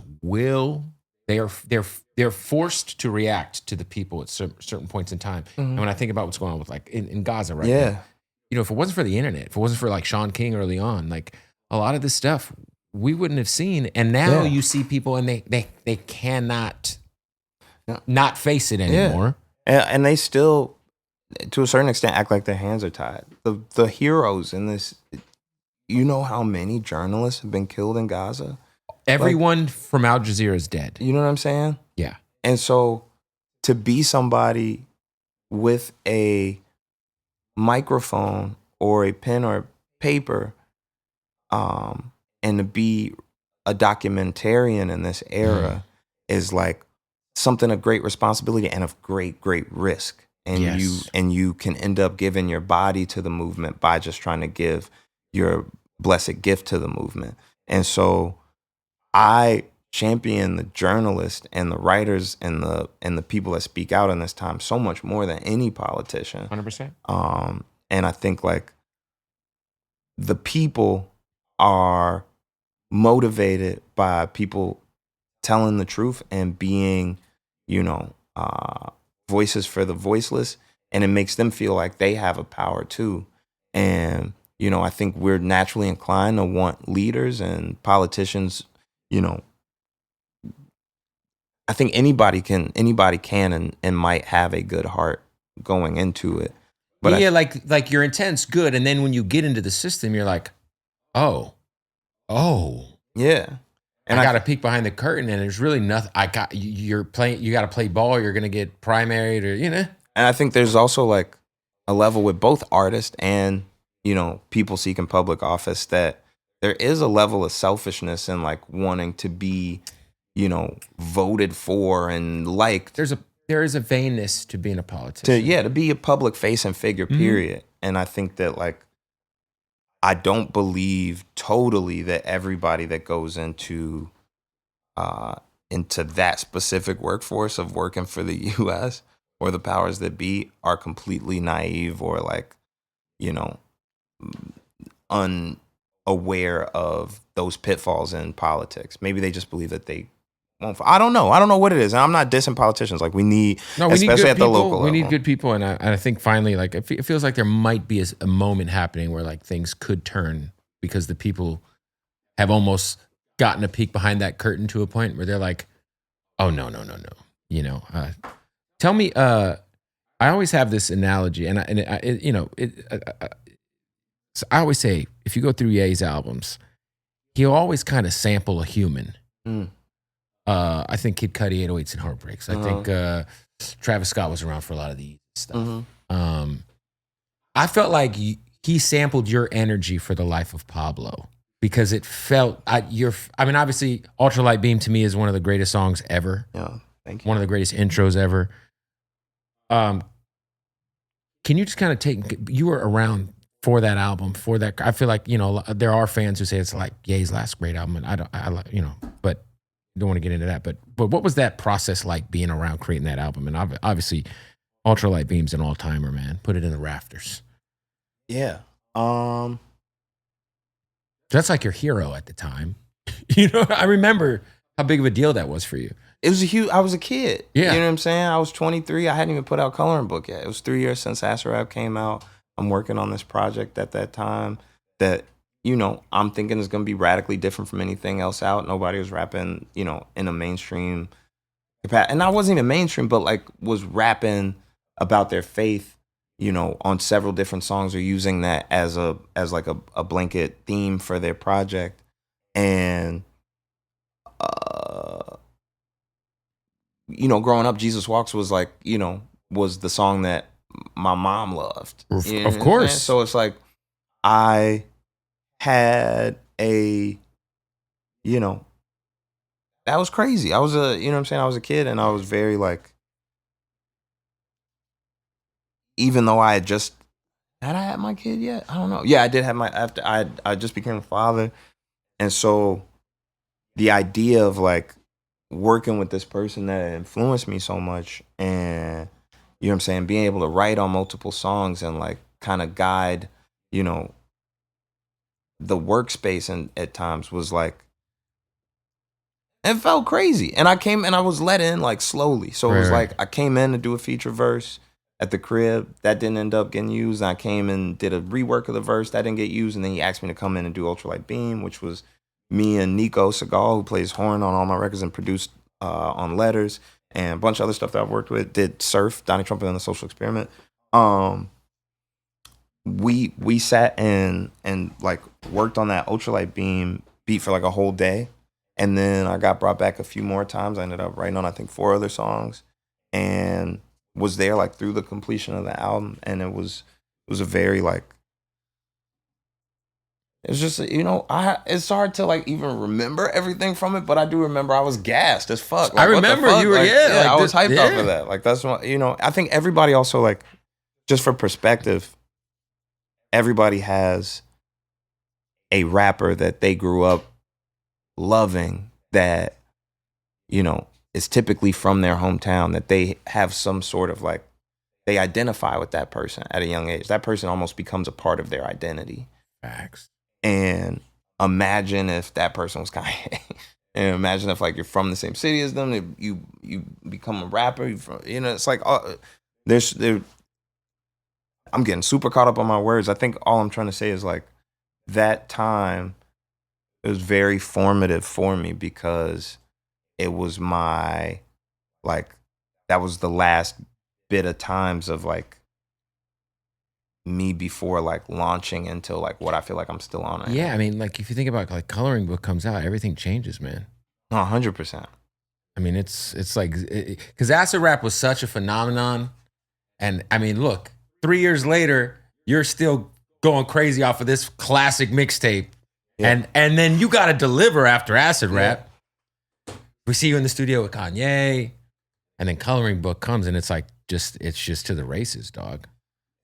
[SPEAKER 1] they're forced to react to the people at certain points in time. Mm-hmm. And when I think about what's going on with like in Gaza right now, if it wasn't for the internet, if it wasn't for like Sean King early on, like a lot of this stuff we wouldn't have seen. And now you see people and they cannot not face it anymore.
[SPEAKER 2] Yeah. And they still, to a certain extent, act like their hands are tied. The heroes in this, you know how many journalists have been killed in Gaza?
[SPEAKER 1] Everyone from Al Jazeera is dead.
[SPEAKER 2] You know what I'm saying?
[SPEAKER 1] Yeah.
[SPEAKER 2] And so to be somebody with a microphone or a pen or paper, and to be a documentarian in this era is like something of great responsibility and of great, great risk. And you can end up giving your body to the movement by just trying to give your blessed gift to the movement. And so I champion the journalists and the writers and the people that speak out in this time so much more than any politician.
[SPEAKER 1] 100%.
[SPEAKER 2] And I think like the people are motivated by people telling the truth and being, voices for the voiceless. And it makes them feel like they have a power too. And I think we're naturally inclined to want leaders and politicians. I think anybody can and might have a good heart going into it. But
[SPEAKER 1] yeah, like your intent's good, and then when you get into the system, you're like, oh,
[SPEAKER 2] yeah.
[SPEAKER 1] And I got to peek behind the curtain, and there's really nothing. You're playing. You got to play ball. You're gonna get primaried, or
[SPEAKER 2] And I think there's also like a level with both artists and people seeking public office that there is a level of selfishness and like wanting to be, voted for and liked.
[SPEAKER 1] There is a vainness to being a politician.
[SPEAKER 2] To be a public facing figure. Period. And I think that like I don't believe totally that everybody that goes into that specific workforce of working for the U.S. or the powers that be are completely naive or like, unaware of those pitfalls in politics. Maybe they just believe that they won't. I don't know. I don't know what it is. And I'm not dissing politicians. Like we need especially at the local level.
[SPEAKER 1] We need good people. And I think finally, like it feels like there might be a moment happening where like things could turn because the people have almost gotten a peek behind that curtain to a point where they're like, oh, no. Tell me, I always have this analogy so I always say, if you go through Ye's albums, he'll always kind of sample a human. I think Kid Cudi, 808s and Heartbreaks. I think Travis Scott was around for a lot of these stuff. I felt like he sampled your energy for the life of Pablo because it felt, obviously, Ultralight Beam to me is one of the greatest songs ever.
[SPEAKER 2] Yeah, thank you.
[SPEAKER 1] One of the greatest intros ever. Can you just kind of you were around for that album, for that. I feel like, there are fans who say it's like Ye's last great album, and but don't want to get into that. But what was that process like being around creating that album? And obviously, Ultralight Beam's an all-timer, man. Put it in the rafters.
[SPEAKER 2] Yeah.
[SPEAKER 1] That's like your hero at the time. I remember how big of a deal that was for you.
[SPEAKER 2] It was I was a kid.
[SPEAKER 1] Yeah.
[SPEAKER 2] You know what I'm saying? I was 23. I hadn't even put out Coloring Book yet. It was 3 years since Acid Rap came out. I'm working on this project at that time that, I'm thinking is going to be radically different from anything else out. Nobody was rapping, in a mainstream capacity. And I wasn't even mainstream, but like was rapping about their faith, on several different songs or using that as like a blanket theme for their project. And, growing up, Jesus Walks was like, was the song that my mom loved.
[SPEAKER 1] Of course.
[SPEAKER 2] So it's like I had that was crazy. I was I was a kid and I was very like, even though I had I had my kid yet? I don't know. Yeah, I did have after I just became a father. And so the idea of like working with this person that influenced me so much and being able to write on multiple songs and like kind of guide, the workspace and at times was like, it felt crazy. And I was let in like slowly. So it was like, I came in to do a feature verse at the crib. That didn't end up getting used. I came and did a rework of the verse that didn't get used. And then he asked me to come in and do Ultralight Beam, which was me and Nico Segal, who plays horn on all my records and produced on Letters and a bunch of other stuff that I've worked with. Did Surf, Donnie Trumpet and the Social Experiment. We sat and like worked on that Ultralight Beam beat for like a whole day. And then I got brought back a few more times. I ended up writing on, I think, 4 other songs and was there like through the completion of the album. And it was a very like, it's just, it's hard to like even remember everything from it, but I do remember I was gassed as fuck. Like,
[SPEAKER 1] I remember you were,
[SPEAKER 2] like, I was hyped
[SPEAKER 1] yeah.
[SPEAKER 2] off of that. Like that's what, I think everybody also like, just for perspective, everybody has a rapper that they grew up loving that, is typically from their hometown, that they have some sort of like, they identify with that person at a young age. That person almost becomes a part of their identity.
[SPEAKER 1] Facts.
[SPEAKER 2] And imagine if that person was Kanye. And imagine if like you're from the same city as them, you become a rapper. It's like I'm getting super caught up on my words. I think all I'm trying to say is like that time, it was very formative for me because it was my, like, that was the last bit of times of like me before like launching into like what I feel like I'm still on right
[SPEAKER 1] Yeah,
[SPEAKER 2] now.
[SPEAKER 1] I mean, like if you think about like Coloring Book comes out, everything changes, man.
[SPEAKER 2] No, 100%.
[SPEAKER 1] I mean, it's like, because acid rap was such a phenomenon. And I mean, look, 3 years later, you're still going crazy off of this classic mixtape.
[SPEAKER 2] Yeah.
[SPEAKER 1] And then you got to deliver after acid rap. We see you in the studio with Kanye, and then Coloring Book comes, and it's like, it's just to the races, dog.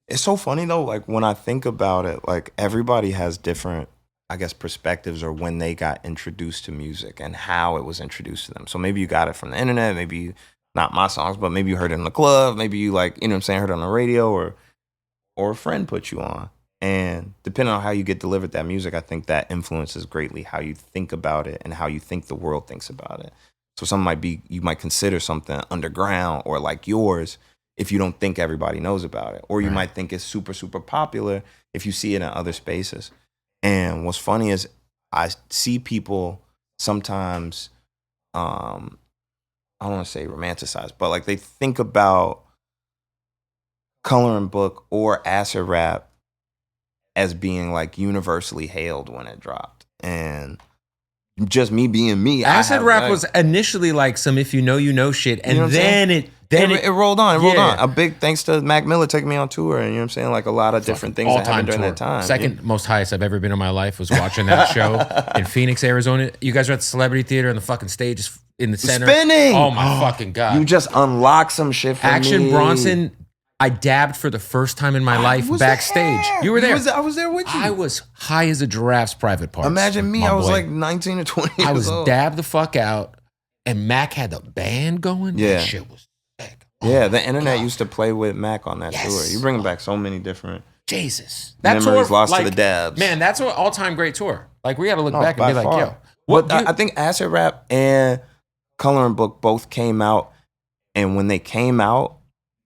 [SPEAKER 2] It's so funny though, like when I think about it, like everybody has different, I guess, perspectives or when they got introduced to music and how it was introduced to them. So maybe you got it from the internet, maybe not my songs, but maybe you heard it in the club, maybe you like, you know what I'm saying, heard it on the radio or a friend put you on. And depending on how you get delivered that music, I think that influences greatly how you think about it and how you think the world thinks about it. So something might be, you might consider something underground or like yours if you don't think everybody knows about it. Or you might think it's super, super popular if you see it in other spaces. And what's funny is I see people sometimes, I don't want to say romanticize, but like they think about Coloring Book or acid rap as being like universally hailed when it dropped. And just me being me.
[SPEAKER 1] Acid rap was initially like some if you know, you know shit. And
[SPEAKER 2] You know what I'm
[SPEAKER 1] then
[SPEAKER 2] saying?
[SPEAKER 1] it
[SPEAKER 2] It rolled on. It rolled
[SPEAKER 1] Yeah.
[SPEAKER 2] on. A big thanks to Mac Miller taking me on tour. And you know what I'm saying? Like a lot of different things that
[SPEAKER 1] all-time
[SPEAKER 2] happened during
[SPEAKER 1] tour.
[SPEAKER 2] that time.
[SPEAKER 1] Second most highest I've ever been in my life was watching that show in Phoenix, Arizona. You guys are at the Celebrity Theater and the fucking stage is in the center.
[SPEAKER 2] Spinning!
[SPEAKER 1] Oh my fucking God.
[SPEAKER 2] You just unlocked some shit for
[SPEAKER 1] Action
[SPEAKER 2] me.
[SPEAKER 1] Bronson, I dabbed for the first time in my life
[SPEAKER 2] was
[SPEAKER 1] backstage.
[SPEAKER 2] there.
[SPEAKER 1] You were there.
[SPEAKER 2] I was there with you.
[SPEAKER 1] I was high as a giraffe's private parts.
[SPEAKER 2] Imagine me.
[SPEAKER 1] my
[SPEAKER 2] I was
[SPEAKER 1] boy.
[SPEAKER 2] like 19 or 20 years
[SPEAKER 1] I was
[SPEAKER 2] old.
[SPEAKER 1] dabbed the fuck out, and Mac had the band going.
[SPEAKER 2] Yeah.
[SPEAKER 1] That shit was sick.
[SPEAKER 2] Yeah,
[SPEAKER 1] Oh
[SPEAKER 2] the
[SPEAKER 1] my
[SPEAKER 2] internet
[SPEAKER 1] God.
[SPEAKER 2] used to play with Mac on that
[SPEAKER 1] Yes.
[SPEAKER 2] tour. You're bringing back so many different
[SPEAKER 1] Jesus. That
[SPEAKER 2] memories
[SPEAKER 1] tour,
[SPEAKER 2] lost
[SPEAKER 1] like,
[SPEAKER 2] to the dabs.
[SPEAKER 1] Man, that's an all-time great tour. Like, we got to look
[SPEAKER 2] No,
[SPEAKER 1] back and
[SPEAKER 2] by
[SPEAKER 1] be like,
[SPEAKER 2] far.
[SPEAKER 1] yo.
[SPEAKER 2] What
[SPEAKER 1] What,
[SPEAKER 2] I think acid rap and Coloring Book both came out, and when they came out,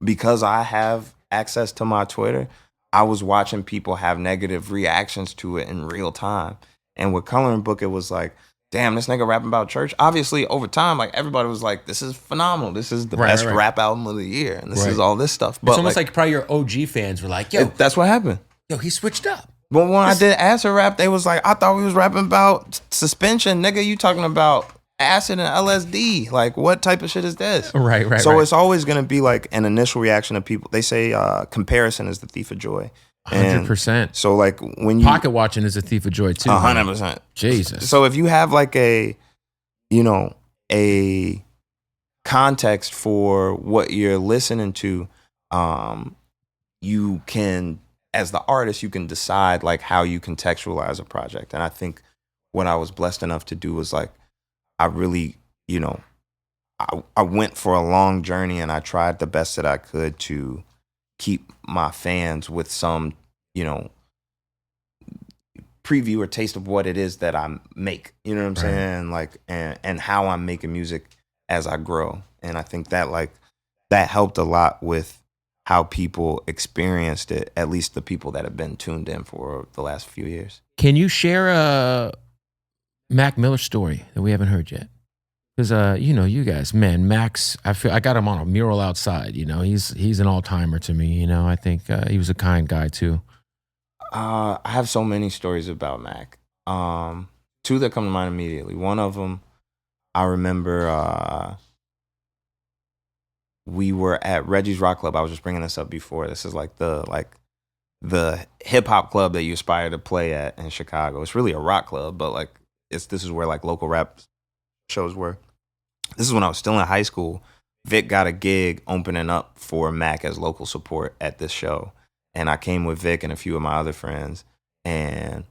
[SPEAKER 2] because I have access to my Twitter, I was watching people have negative reactions to it in real time. And with Coloring Book, it was like, damn, this nigga rapping about church. Obviously, over time, like everybody was like, this is phenomenal. This is the best rap album of the year, and this is all this stuff. But
[SPEAKER 1] it's almost like probably your OG fans were like, yo,
[SPEAKER 2] that's what happened.
[SPEAKER 1] he switched up.
[SPEAKER 2] But when I did acid rap, they was like, I thought we was rapping about suspension. Nigga, you talking about acid and LSD. Like, what type of shit is this?
[SPEAKER 1] Right.
[SPEAKER 2] So it's always going to be like an initial reaction of people. They say comparison is the thief of joy.
[SPEAKER 1] 100%.
[SPEAKER 2] So like when you...
[SPEAKER 1] Pocket watching is a thief of joy too.
[SPEAKER 2] 100%.
[SPEAKER 1] Jesus.
[SPEAKER 2] So if you have like a context for what you're listening to, you can, as the artist, you can decide like how you contextualize a project. And I think what I was blessed enough to do was like, I really, I went for a long journey and I tried the best that I could to keep my fans with some, preview or taste of what it is that I make. You know what I'm saying? Like, and how I'm making music as I grow. And I think that like that helped a lot with how people experienced it, at least the people that have been tuned in for the last few years.
[SPEAKER 1] Can you share a Mac Miller story that we haven't heard yet? Because you guys, man, Max, I got him on a mural outside. He's an all-timer to me. I think he was a kind guy too.
[SPEAKER 2] I have so many stories about Mac. Two that come to mind immediately. One of them, I remember we were at Reggie's Rock Club. I was just bringing this up before. This is like the hip hop club that you aspire to play at in Chicago. It's really a rock club, but like this is where like local rap shows were. This is when I was still in high school. Vic got a gig opening up for Mac as local support at this show. And I came with Vic and a few of my other friends, and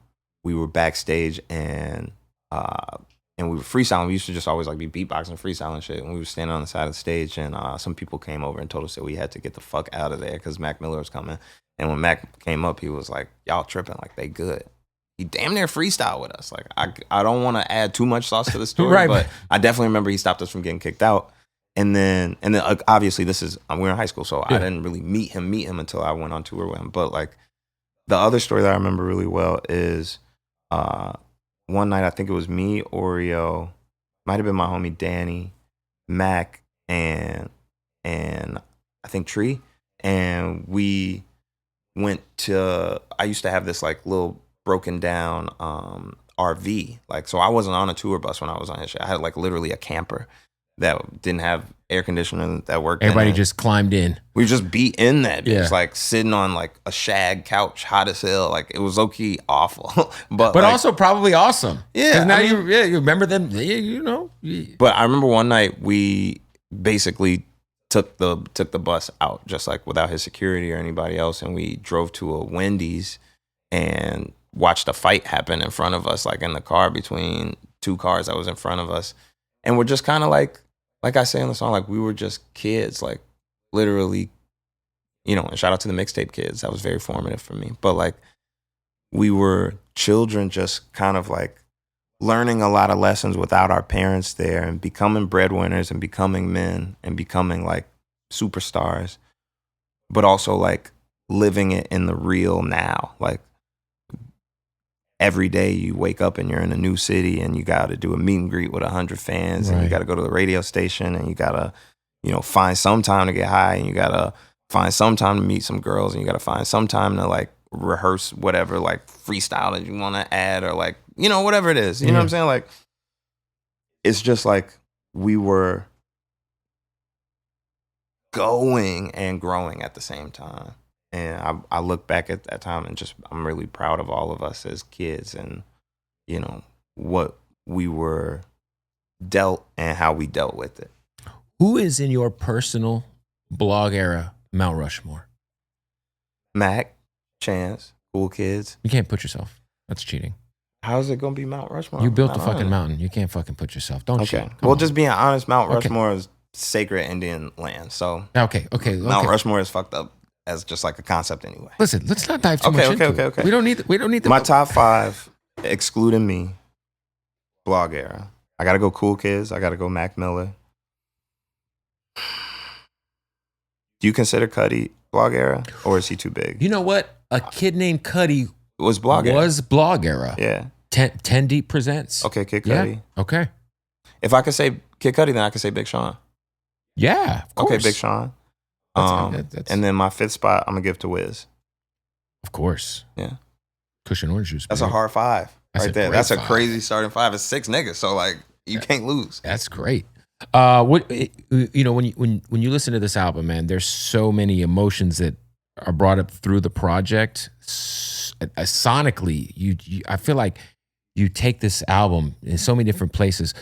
[SPEAKER 2] we were backstage and we were freestyling. We used to just always like be beatboxing, freestyling shit. And we were standing on the side of the stage, and some people came over and told us that we had to get the fuck out of there because Mac Miller was coming. And when Mac came up, he was like, y'all tripping, like they good. He damn near freestyle with us. Like I don't want to add too much sauce to the story,
[SPEAKER 1] Right.
[SPEAKER 2] but I definitely remember he stopped us from getting kicked out. obviously we're in high school, so I didn't really meet him until I went on tour with him. But like the other story that I remember really well is one night, I think it was me, Oreo, might have been my homie Danny, Mac, and I think Tree, and we went to. I used to have this like little broken down RV, like, so I wasn't on a tour bus when I was on his shit. I had like literally a camper that didn't have air conditioning that worked.
[SPEAKER 1] Everybody just climbed in.
[SPEAKER 2] We just be in that bitch, like sitting on like a shag couch, hot as hell. Like it was low-key awful, but like,
[SPEAKER 1] also probably awesome.
[SPEAKER 2] Yeah,
[SPEAKER 1] now you remember them. You know.
[SPEAKER 2] But I remember one night we basically took the bus out just like without his security or anybody else, and we drove to a Wendy's and watched a fight happen in front of us, like in the car between two cars that was in front of us, and we're just kind of like I say in the song, like we were just kids, like literally, you know. And shout out to the mixtape kids, that was very formative for me. But like we were children, just kind of like learning a lot of lessons without our parents there, and becoming breadwinners and becoming men and becoming like superstars, but also like living it in the real now. Like every day you wake up and you're in a new city and you got to do a meet and greet with 100 fans, and you got to go to the radio station, and you got to, you know, find some time to get high, and you got to find some time to meet some girls, and you got to find some time to like rehearse whatever like freestyle that you want to add, or like, you know, whatever it is, you know what I'm saying? Like it's just like we were going and growing at the same time. And I look back at that time and just, I'm really proud of all of us as kids, and, you know, what we were dealt and how we dealt with it.
[SPEAKER 1] Who is in your personal blog era Mount Rushmore?
[SPEAKER 2] Mac, Chance, Cool Kids.
[SPEAKER 1] You can't put yourself. That's cheating.
[SPEAKER 2] How's it going to be Mount Rushmore?
[SPEAKER 1] You built the fucking mountain. You can't fucking put yourself. Don't cheat.
[SPEAKER 2] Well, just being honest, Mount Rushmore is sacred Indian land. So
[SPEAKER 1] Okay.
[SPEAKER 2] Mount Rushmore is fucked up as just like a concept anyway.
[SPEAKER 1] Listen, let's not dive too much into it.
[SPEAKER 2] Okay.
[SPEAKER 1] We don't need the
[SPEAKER 2] My top 5, excluding me, blog era. I got to go Cool Kids. I got to go Mac Miller. Do you consider Cudi blog era, or is he too big?
[SPEAKER 1] You know what? A kid named Cudi
[SPEAKER 2] was blog
[SPEAKER 1] era.
[SPEAKER 2] Yeah.
[SPEAKER 1] 10 Deep presents.
[SPEAKER 2] Okay, Kid Cudi.
[SPEAKER 1] Yeah. Okay.
[SPEAKER 2] If I could say Kid Cudi, then I could say Big Sean.
[SPEAKER 1] Yeah, of course.
[SPEAKER 2] Okay, Big Sean. And then my 5th spot, I'm gonna give to Wiz.
[SPEAKER 1] Of course.
[SPEAKER 2] Yeah.
[SPEAKER 1] Cushion orange juice.
[SPEAKER 2] That's a hard 5 right there. That's a crazy starting 5. It's 6 niggas, so like you can't lose.
[SPEAKER 1] That's great. What you know, when you listen to this album, man, there's so many emotions that are brought up through the project. Sonically, you I feel like you take this album in so many different places.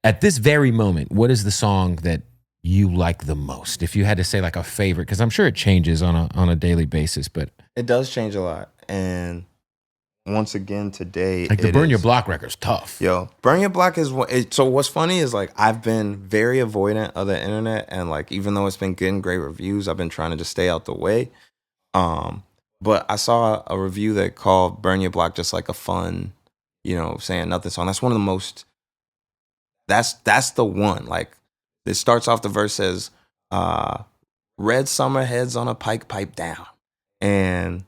[SPEAKER 1] At this very moment, what is the song that you like the most? If you had to say like a favorite, because I'm sure it changes on a daily basis, but
[SPEAKER 2] it does change a lot. And once again today,
[SPEAKER 1] like the Burn Your Block record's tough.
[SPEAKER 2] Yo, Burn Your Block is so what's funny is like I've been very avoidant of the internet, and like even though it's been getting great reviews, I've been trying to just stay out the way. But I saw a review that called Burn Your Block just like a fun, you know, saying nothing song. That's one of the most. That's the one. Like it starts off, the verse says, "Red summer heads on a pike pipe down," and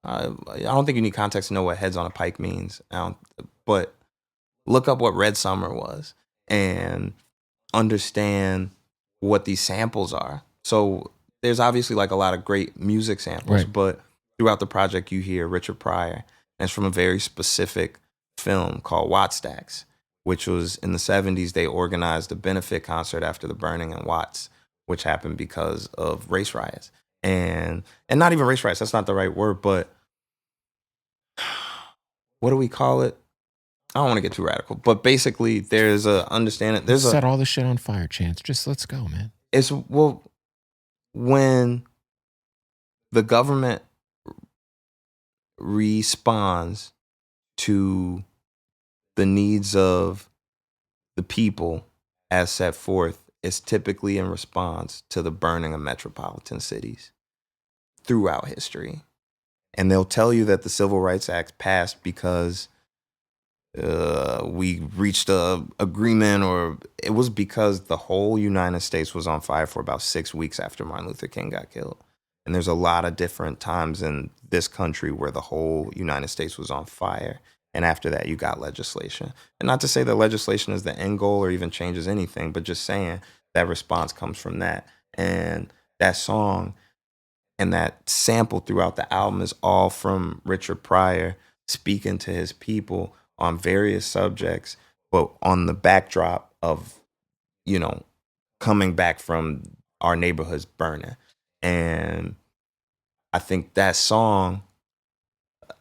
[SPEAKER 2] I don't think you need context to know what heads on a pike means. But look up what Red Summer was and understand what these samples are. So there's obviously like a lot of great music samples,
[SPEAKER 1] right.
[SPEAKER 2] But throughout the project you hear Richard Pryor, and it's from a very specific film called Watt Stacks, which was in the 70s. They organized a benefit concert after the burning in Watts, which happened because of race riots. And not even race riots, that's not the right word, but what do we call it? I don't want to get too radical, but basically there's a understanding.
[SPEAKER 1] Set all this shit on fire, Chance. Just let's go, man.
[SPEAKER 2] It's, well, when the government responds to the needs of the people as set forth, it's typically in response to the burning of metropolitan cities throughout history. And they'll tell you that the Civil Rights Act passed because we reached a agreement, or it was because the whole United States was on fire for about 6 weeks after Martin Luther King got killed. And there's a lot of different times in this country where the whole United States was on fire. And after that, you got legislation. And not to say that legislation is the end goal or even changes anything, but just saying that response comes from that. And that song and that sample throughout the album is all from Richard Pryor speaking to his people on various subjects, but on the backdrop of, you know, coming back from our neighborhoods burning. And I think that song,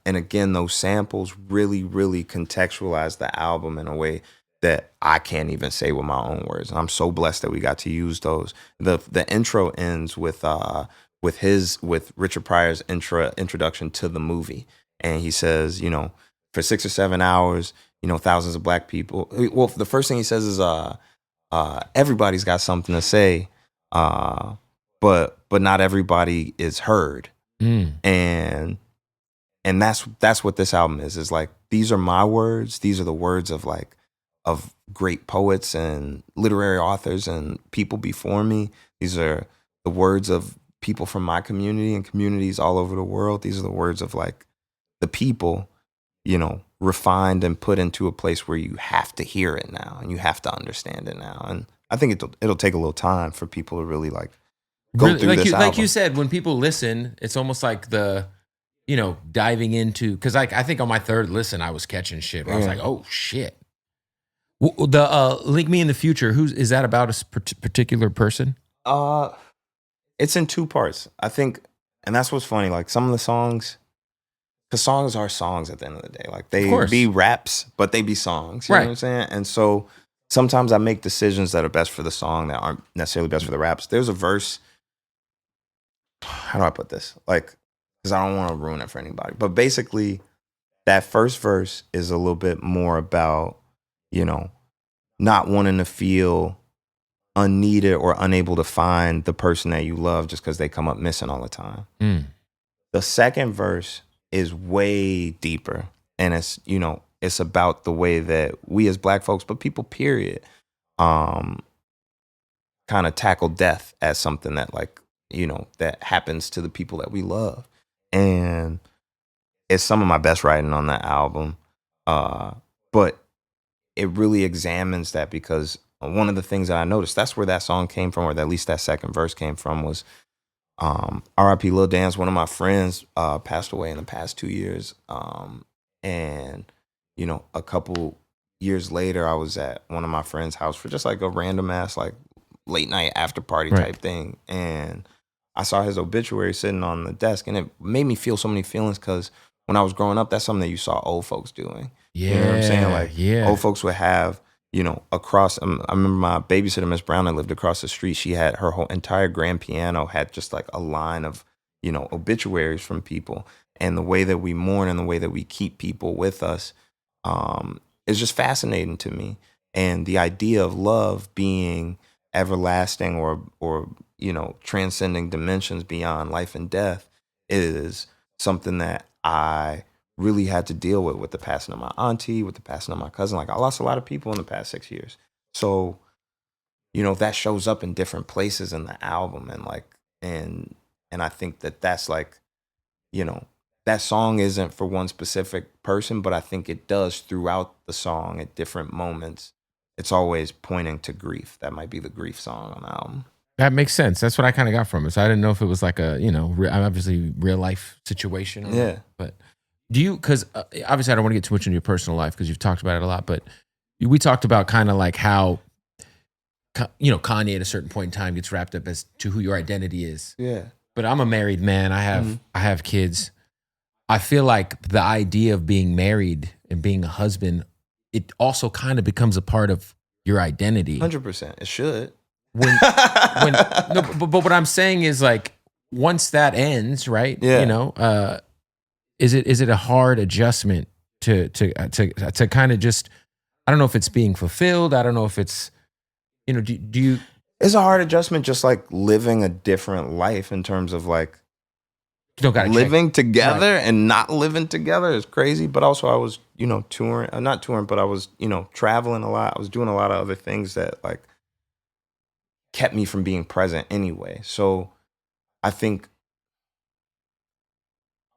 [SPEAKER 2] and again, those samples really, really contextualize the album in a way that I can't even say with my own words. And I'm so blessed that we got to use those. The intro ends with Richard Pryor's introduction to the movie. And he says, you know, for 6 or 7 hours, you know, thousands of black people. Well, the first thing he says is, everybody's got something to say, but not everybody is heard. And that's what this album is like, these are my words. These are the words of great poets and literary authors and people before me. These are the words of people from my community and communities all over the world. These are the words of like the people, you know, refined and put into a place where you have to hear it now and you have to understand it now. And I think it'll take a little time for people to really like go through this album.
[SPEAKER 1] Like you said, when people listen, it's almost like the, you know, diving into, because I think on my third listen, I was catching shit. Where I was like, oh shit. The Link Me in the Future, is that about a particular person?
[SPEAKER 2] It's in 2 parts, I think, and that's what's funny. Like some of the songs, because songs are songs at the end of the day. Like they be raps, but they be songs. You know what I'm saying? And so sometimes I make decisions that are best for the song that aren't necessarily best for the raps. There's a verse. How do I put this? Like, because I don't want to ruin it for anybody. But basically, that first verse is a little bit more about, you know, not wanting to feel unneeded or unable to find the person that you love just because they come up missing all the time. The second verse is way deeper. And it's, you know, it's about the way that we as black folks, but people period, kind of tackle death as something that like, you know, that happens to the people that we love. And it's some of my best writing on that album. But it really examines that, because one of the things that I noticed, that's where that song came from, or at least that second verse came from, was R.I.P. Lil Dan's, one of my friends, passed away in the past 2 years. And, you know, a couple years later, I was at one of my friend's house for just like a random ass, like late night after party type thing. And I saw his obituary sitting on the desk, and it made me feel so many feelings, because when I was growing up, that's something that you saw old folks doing. You know what I'm saying? Like old folks would have, you know, across, I remember my babysitter, Miss Brown, that lived across the street. She had her whole entire grand piano had just like a line of, you know, obituaries from people. And the way that we mourn and the way that we keep people with us is just fascinating to me. And the idea of love being everlasting or you know, transcending dimensions beyond life and death is something that I really had to deal with the passing of my auntie, with the passing of my cousin. Like I lost a lot of people in the past 6 years. So, you know, that shows up in different places in the album. And like, and I think that that's like, you know, that song isn't for one specific person, but I think it does throughout the song at different moments. It's always pointing to grief. That might be the grief song on the album.
[SPEAKER 1] That makes sense. That's what I kind of got from it. So I didn't know if it was like a, you know, obviously real life situation. Or not, but do you, because obviously I don't want to get too much into your personal life because you've talked about it a lot, but we talked about kind of like how, you know, Kanye at a certain point in time gets wrapped up as to who your identity is.
[SPEAKER 2] Yeah.
[SPEAKER 1] But I'm a married man. I have kids. I feel like the idea of being married and being a husband, it also kind of becomes a part of your identity.
[SPEAKER 2] 100%. It should.
[SPEAKER 1] But what I'm saying is like once that ends, right?
[SPEAKER 2] Yeah.
[SPEAKER 1] You know, is it a hard adjustment to kind of just, I don't know if it's being fulfilled. I don't know if it's, you know, do you?
[SPEAKER 2] It's a hard adjustment, just like living a different life in terms of like living together and not living together is crazy. But also I was, touring, not touring, but I was, traveling a lot. I was doing a lot of other things that like kept me from being present anyway. So I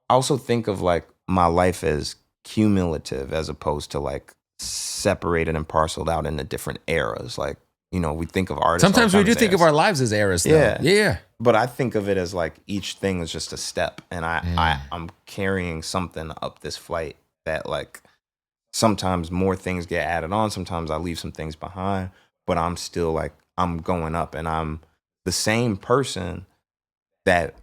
[SPEAKER 2] also think of like my life as cumulative as opposed to like separated and parceled out into different eras. Like, we think of artists.
[SPEAKER 1] Sometimes we do think of our lives as eras, though. Yeah.
[SPEAKER 2] But I think of it as like each thing is just a step, and I'm carrying something up this flight that like sometimes more things get added on. Sometimes I leave some things behind, but I'm still like, I'm going up, and I'm the same person that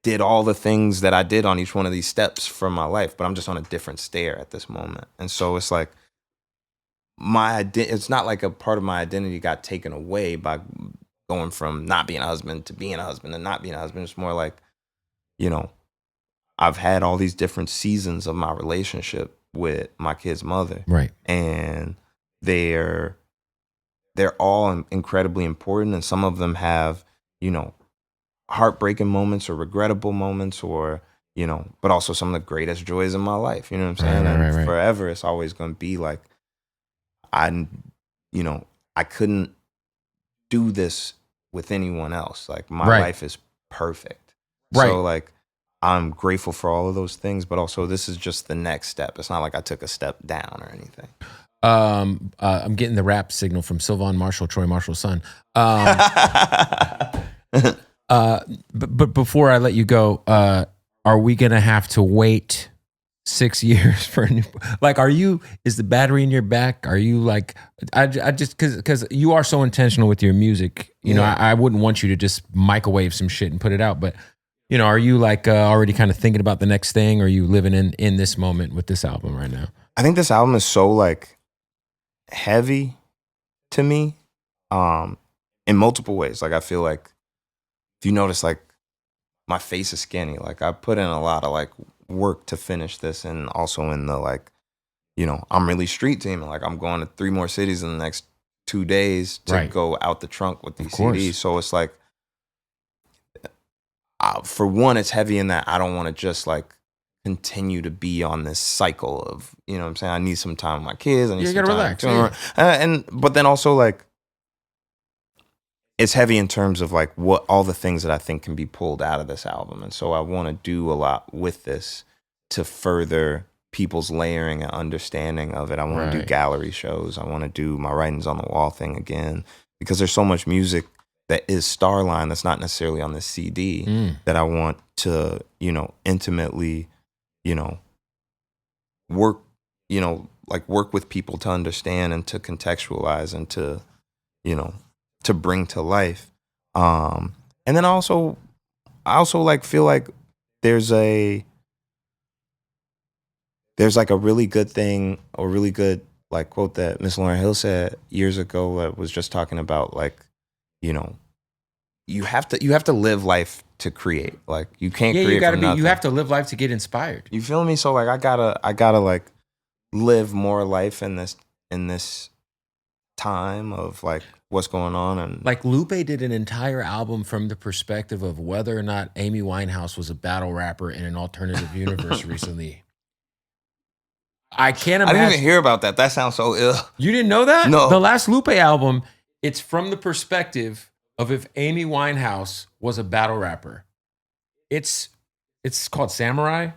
[SPEAKER 2] did all the things that I did on each one of these steps from my life, but I'm just on a different stair at this moment. And so it's like it's not like a part of my identity got taken away by going from not being a husband to being a husband and not being a husband. It's more like, I've had all these different seasons of my relationship with my kid's mother.
[SPEAKER 1] Right.
[SPEAKER 2] And they're all incredibly important. And some of them have, heartbreaking moments or regrettable moments or, but also some of the greatest joys in my life. You know what I'm saying?
[SPEAKER 1] Right.
[SPEAKER 2] Forever, it's always going to be like, I couldn't do this with anyone else. Like my life is perfect.
[SPEAKER 1] Right.
[SPEAKER 2] So like, I'm grateful for all of those things, but also this is just the next step. It's not like I took a step down or anything.
[SPEAKER 1] I'm getting the rap signal from Sylvan Marshall, Troy Marshall's son. But before I let you go, are we gonna have to wait 6 years for a new? Like, is the battery in your back? Are you like, I just because you are so intentional with your music, I wouldn't want you to just microwave some shit and put it out. But are you like already kind of thinking about the next thing? Or are you living in this moment with this album right now?
[SPEAKER 2] I think this album is so like heavy to me, in multiple ways. Like I feel like if you notice, like my face is skinny. Like I put in a lot of like work to finish this, and also in the like, I'm really street teaming. Like I'm going to 3 more cities in the next 2 days to go out the trunk with these CDs. So it's like, for one, it's heavy in that I don't want to just like continue to be on this cycle of, what I'm saying? I need some time with my kids. I need some time to relax. But then also like, it's heavy in terms of like what all the things that I think can be pulled out of this album. And so I want to do a lot with this to further people's layering and understanding of it. I want to do gallery shows. I want to do my writings on the wall thing again, because there's so much music that is Starline that's not necessarily on this CD that I want to, intimately, work, work with people to understand and to contextualize and to, to bring to life. And then I also like feel like there's like a really good thing, or really good like quote that Miss Lauryn Hill said years ago that was just talking about like, you have to live life to create. Like you can't create from nothing.
[SPEAKER 1] You have to live life to get inspired.
[SPEAKER 2] You feel me? So like I gotta like live more life in this time of like what's going on. And
[SPEAKER 1] like Lupe did an entire album from the perspective of whether or not Amy Winehouse was a battle rapper in an alternative universe recently. I can't imagine.
[SPEAKER 2] I didn't even hear about that. That sounds so ill.
[SPEAKER 1] You didn't know that?
[SPEAKER 2] No.
[SPEAKER 1] The last Lupe album, it's from the perspective of if Amy Winehouse was a battle rapper. It's called Samurai.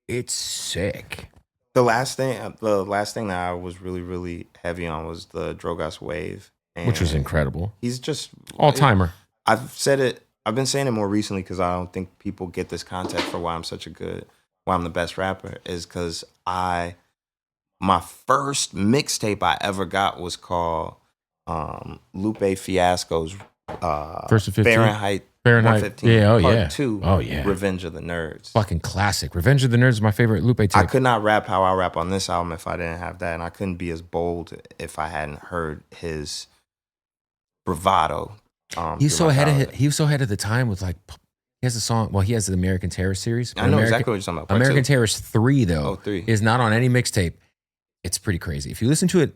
[SPEAKER 1] It's sick.
[SPEAKER 2] The last thing that I was really, really heavy on was the Drogas Wave.
[SPEAKER 1] Which was incredible.
[SPEAKER 2] He's just
[SPEAKER 1] all-timer.
[SPEAKER 2] I've been saying it more recently because I don't think people get this context for why I'm the best rapper, is because my first mixtape I ever got was called Lupe Fiasco's
[SPEAKER 1] First of 15?
[SPEAKER 2] Fahrenheit 115 Part 2, Revenge of the Nerds.
[SPEAKER 1] Fucking classic. Revenge of the Nerds is my favorite Lupe tape.
[SPEAKER 2] I could not rap how I rap on this album if I didn't have that, and I couldn't be as bold if I hadn't heard his bravado.
[SPEAKER 1] He was so ahead of the time with like, he has a song, well, he has the American Terrorist series.
[SPEAKER 2] I know exactly what you're talking about.
[SPEAKER 1] American Terrorist 3 though,
[SPEAKER 2] 3
[SPEAKER 1] is not on any mixtape. It's pretty crazy. If you listen to it,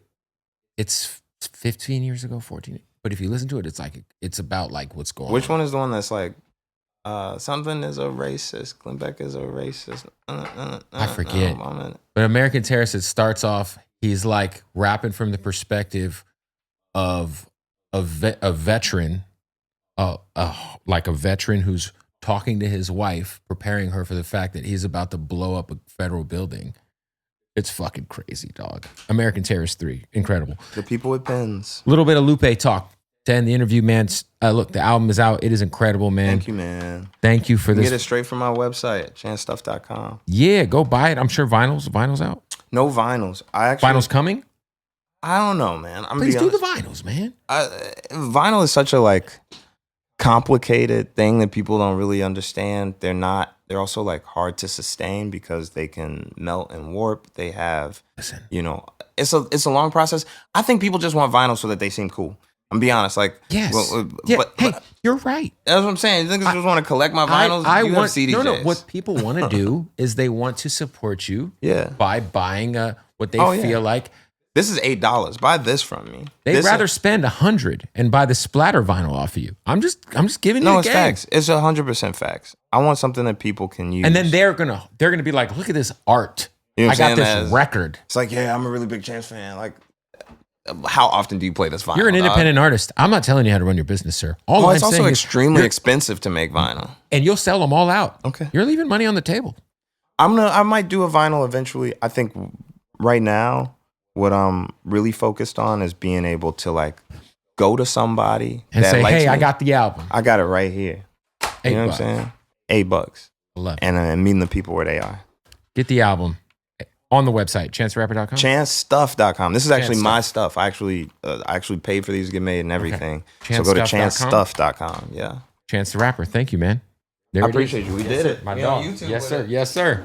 [SPEAKER 1] it's 15 years ago, 14. But if you listen to it, it's like, it's about like what's going on.
[SPEAKER 2] Which one is the one that's like Something is a racist. Glenn Beck is a racist.
[SPEAKER 1] I forget. But American Terrorist, it starts off, he's like rapping from the perspective of a veteran, like a veteran who's talking to his wife, preparing her for the fact that he's about to blow up a federal building. It's fucking crazy, dog. American Terrorist 3, incredible.
[SPEAKER 2] The people with pens.
[SPEAKER 1] A little bit of Lupe talk to end the interview, man. Look, the album is out. It is incredible, man.
[SPEAKER 2] Thank you, man.
[SPEAKER 1] Thank you for this.
[SPEAKER 2] Get it straight from my website, chancestuff.com.
[SPEAKER 1] Yeah, go buy it. I'm sure vinyl's out.
[SPEAKER 2] No vinyls.
[SPEAKER 1] Vinyl's coming?
[SPEAKER 2] I don't know, man.
[SPEAKER 1] Please do the vinyls, man.
[SPEAKER 2] Vinyl is such a like complicated thing that people don't really understand. They're also like hard to sustain because they can melt and warp. They have, it's a long process. I think people just want vinyl so that they seem cool. I'm gonna be honest, like,
[SPEAKER 1] yes,
[SPEAKER 2] but
[SPEAKER 1] you're right.
[SPEAKER 2] That's what I'm saying. You think I just want to collect my vinyls? You have CDJs.
[SPEAKER 1] No. What people want to do is they want to support you, by buying what they feel like.
[SPEAKER 2] This is $8. Buy this from me.
[SPEAKER 1] They'd rather spend $100 and buy the splatter vinyl off of you. I'm just giving you the game.
[SPEAKER 2] Facts. It's 100% facts. I want something that people can use,
[SPEAKER 1] and then they're gonna be like, look at this art. I got this record.
[SPEAKER 2] It's like, yeah, I'm a really big Chance fan. Like, how often do you play this vinyl?
[SPEAKER 1] You're an independent artist. I'm not telling you how to run your business, sir.
[SPEAKER 2] It's also extremely expensive to make vinyl.
[SPEAKER 1] And you'll sell them all out.
[SPEAKER 2] Okay.
[SPEAKER 1] You're leaving money on the table.
[SPEAKER 2] I might do a vinyl eventually. I think right now, what I'm really focused on is being able to like go to somebody
[SPEAKER 1] and
[SPEAKER 2] that
[SPEAKER 1] say,
[SPEAKER 2] likes
[SPEAKER 1] hey,
[SPEAKER 2] me.
[SPEAKER 1] I got the album.
[SPEAKER 2] I got it right here. You know what I'm saying? $8.
[SPEAKER 1] Love it.
[SPEAKER 2] And meeting the people where they are.
[SPEAKER 1] Get the album on the website, chancerapper.com?
[SPEAKER 2] chancestuff.com. This is actually my stuff. I actually paid for these to get made and everything. Okay. So go to chancestuff.com. Yeah.
[SPEAKER 1] Chance the Rapper. Thank you, man.
[SPEAKER 2] I appreciate you. We did it.
[SPEAKER 1] My dog. Yes, sir. Yes, sir.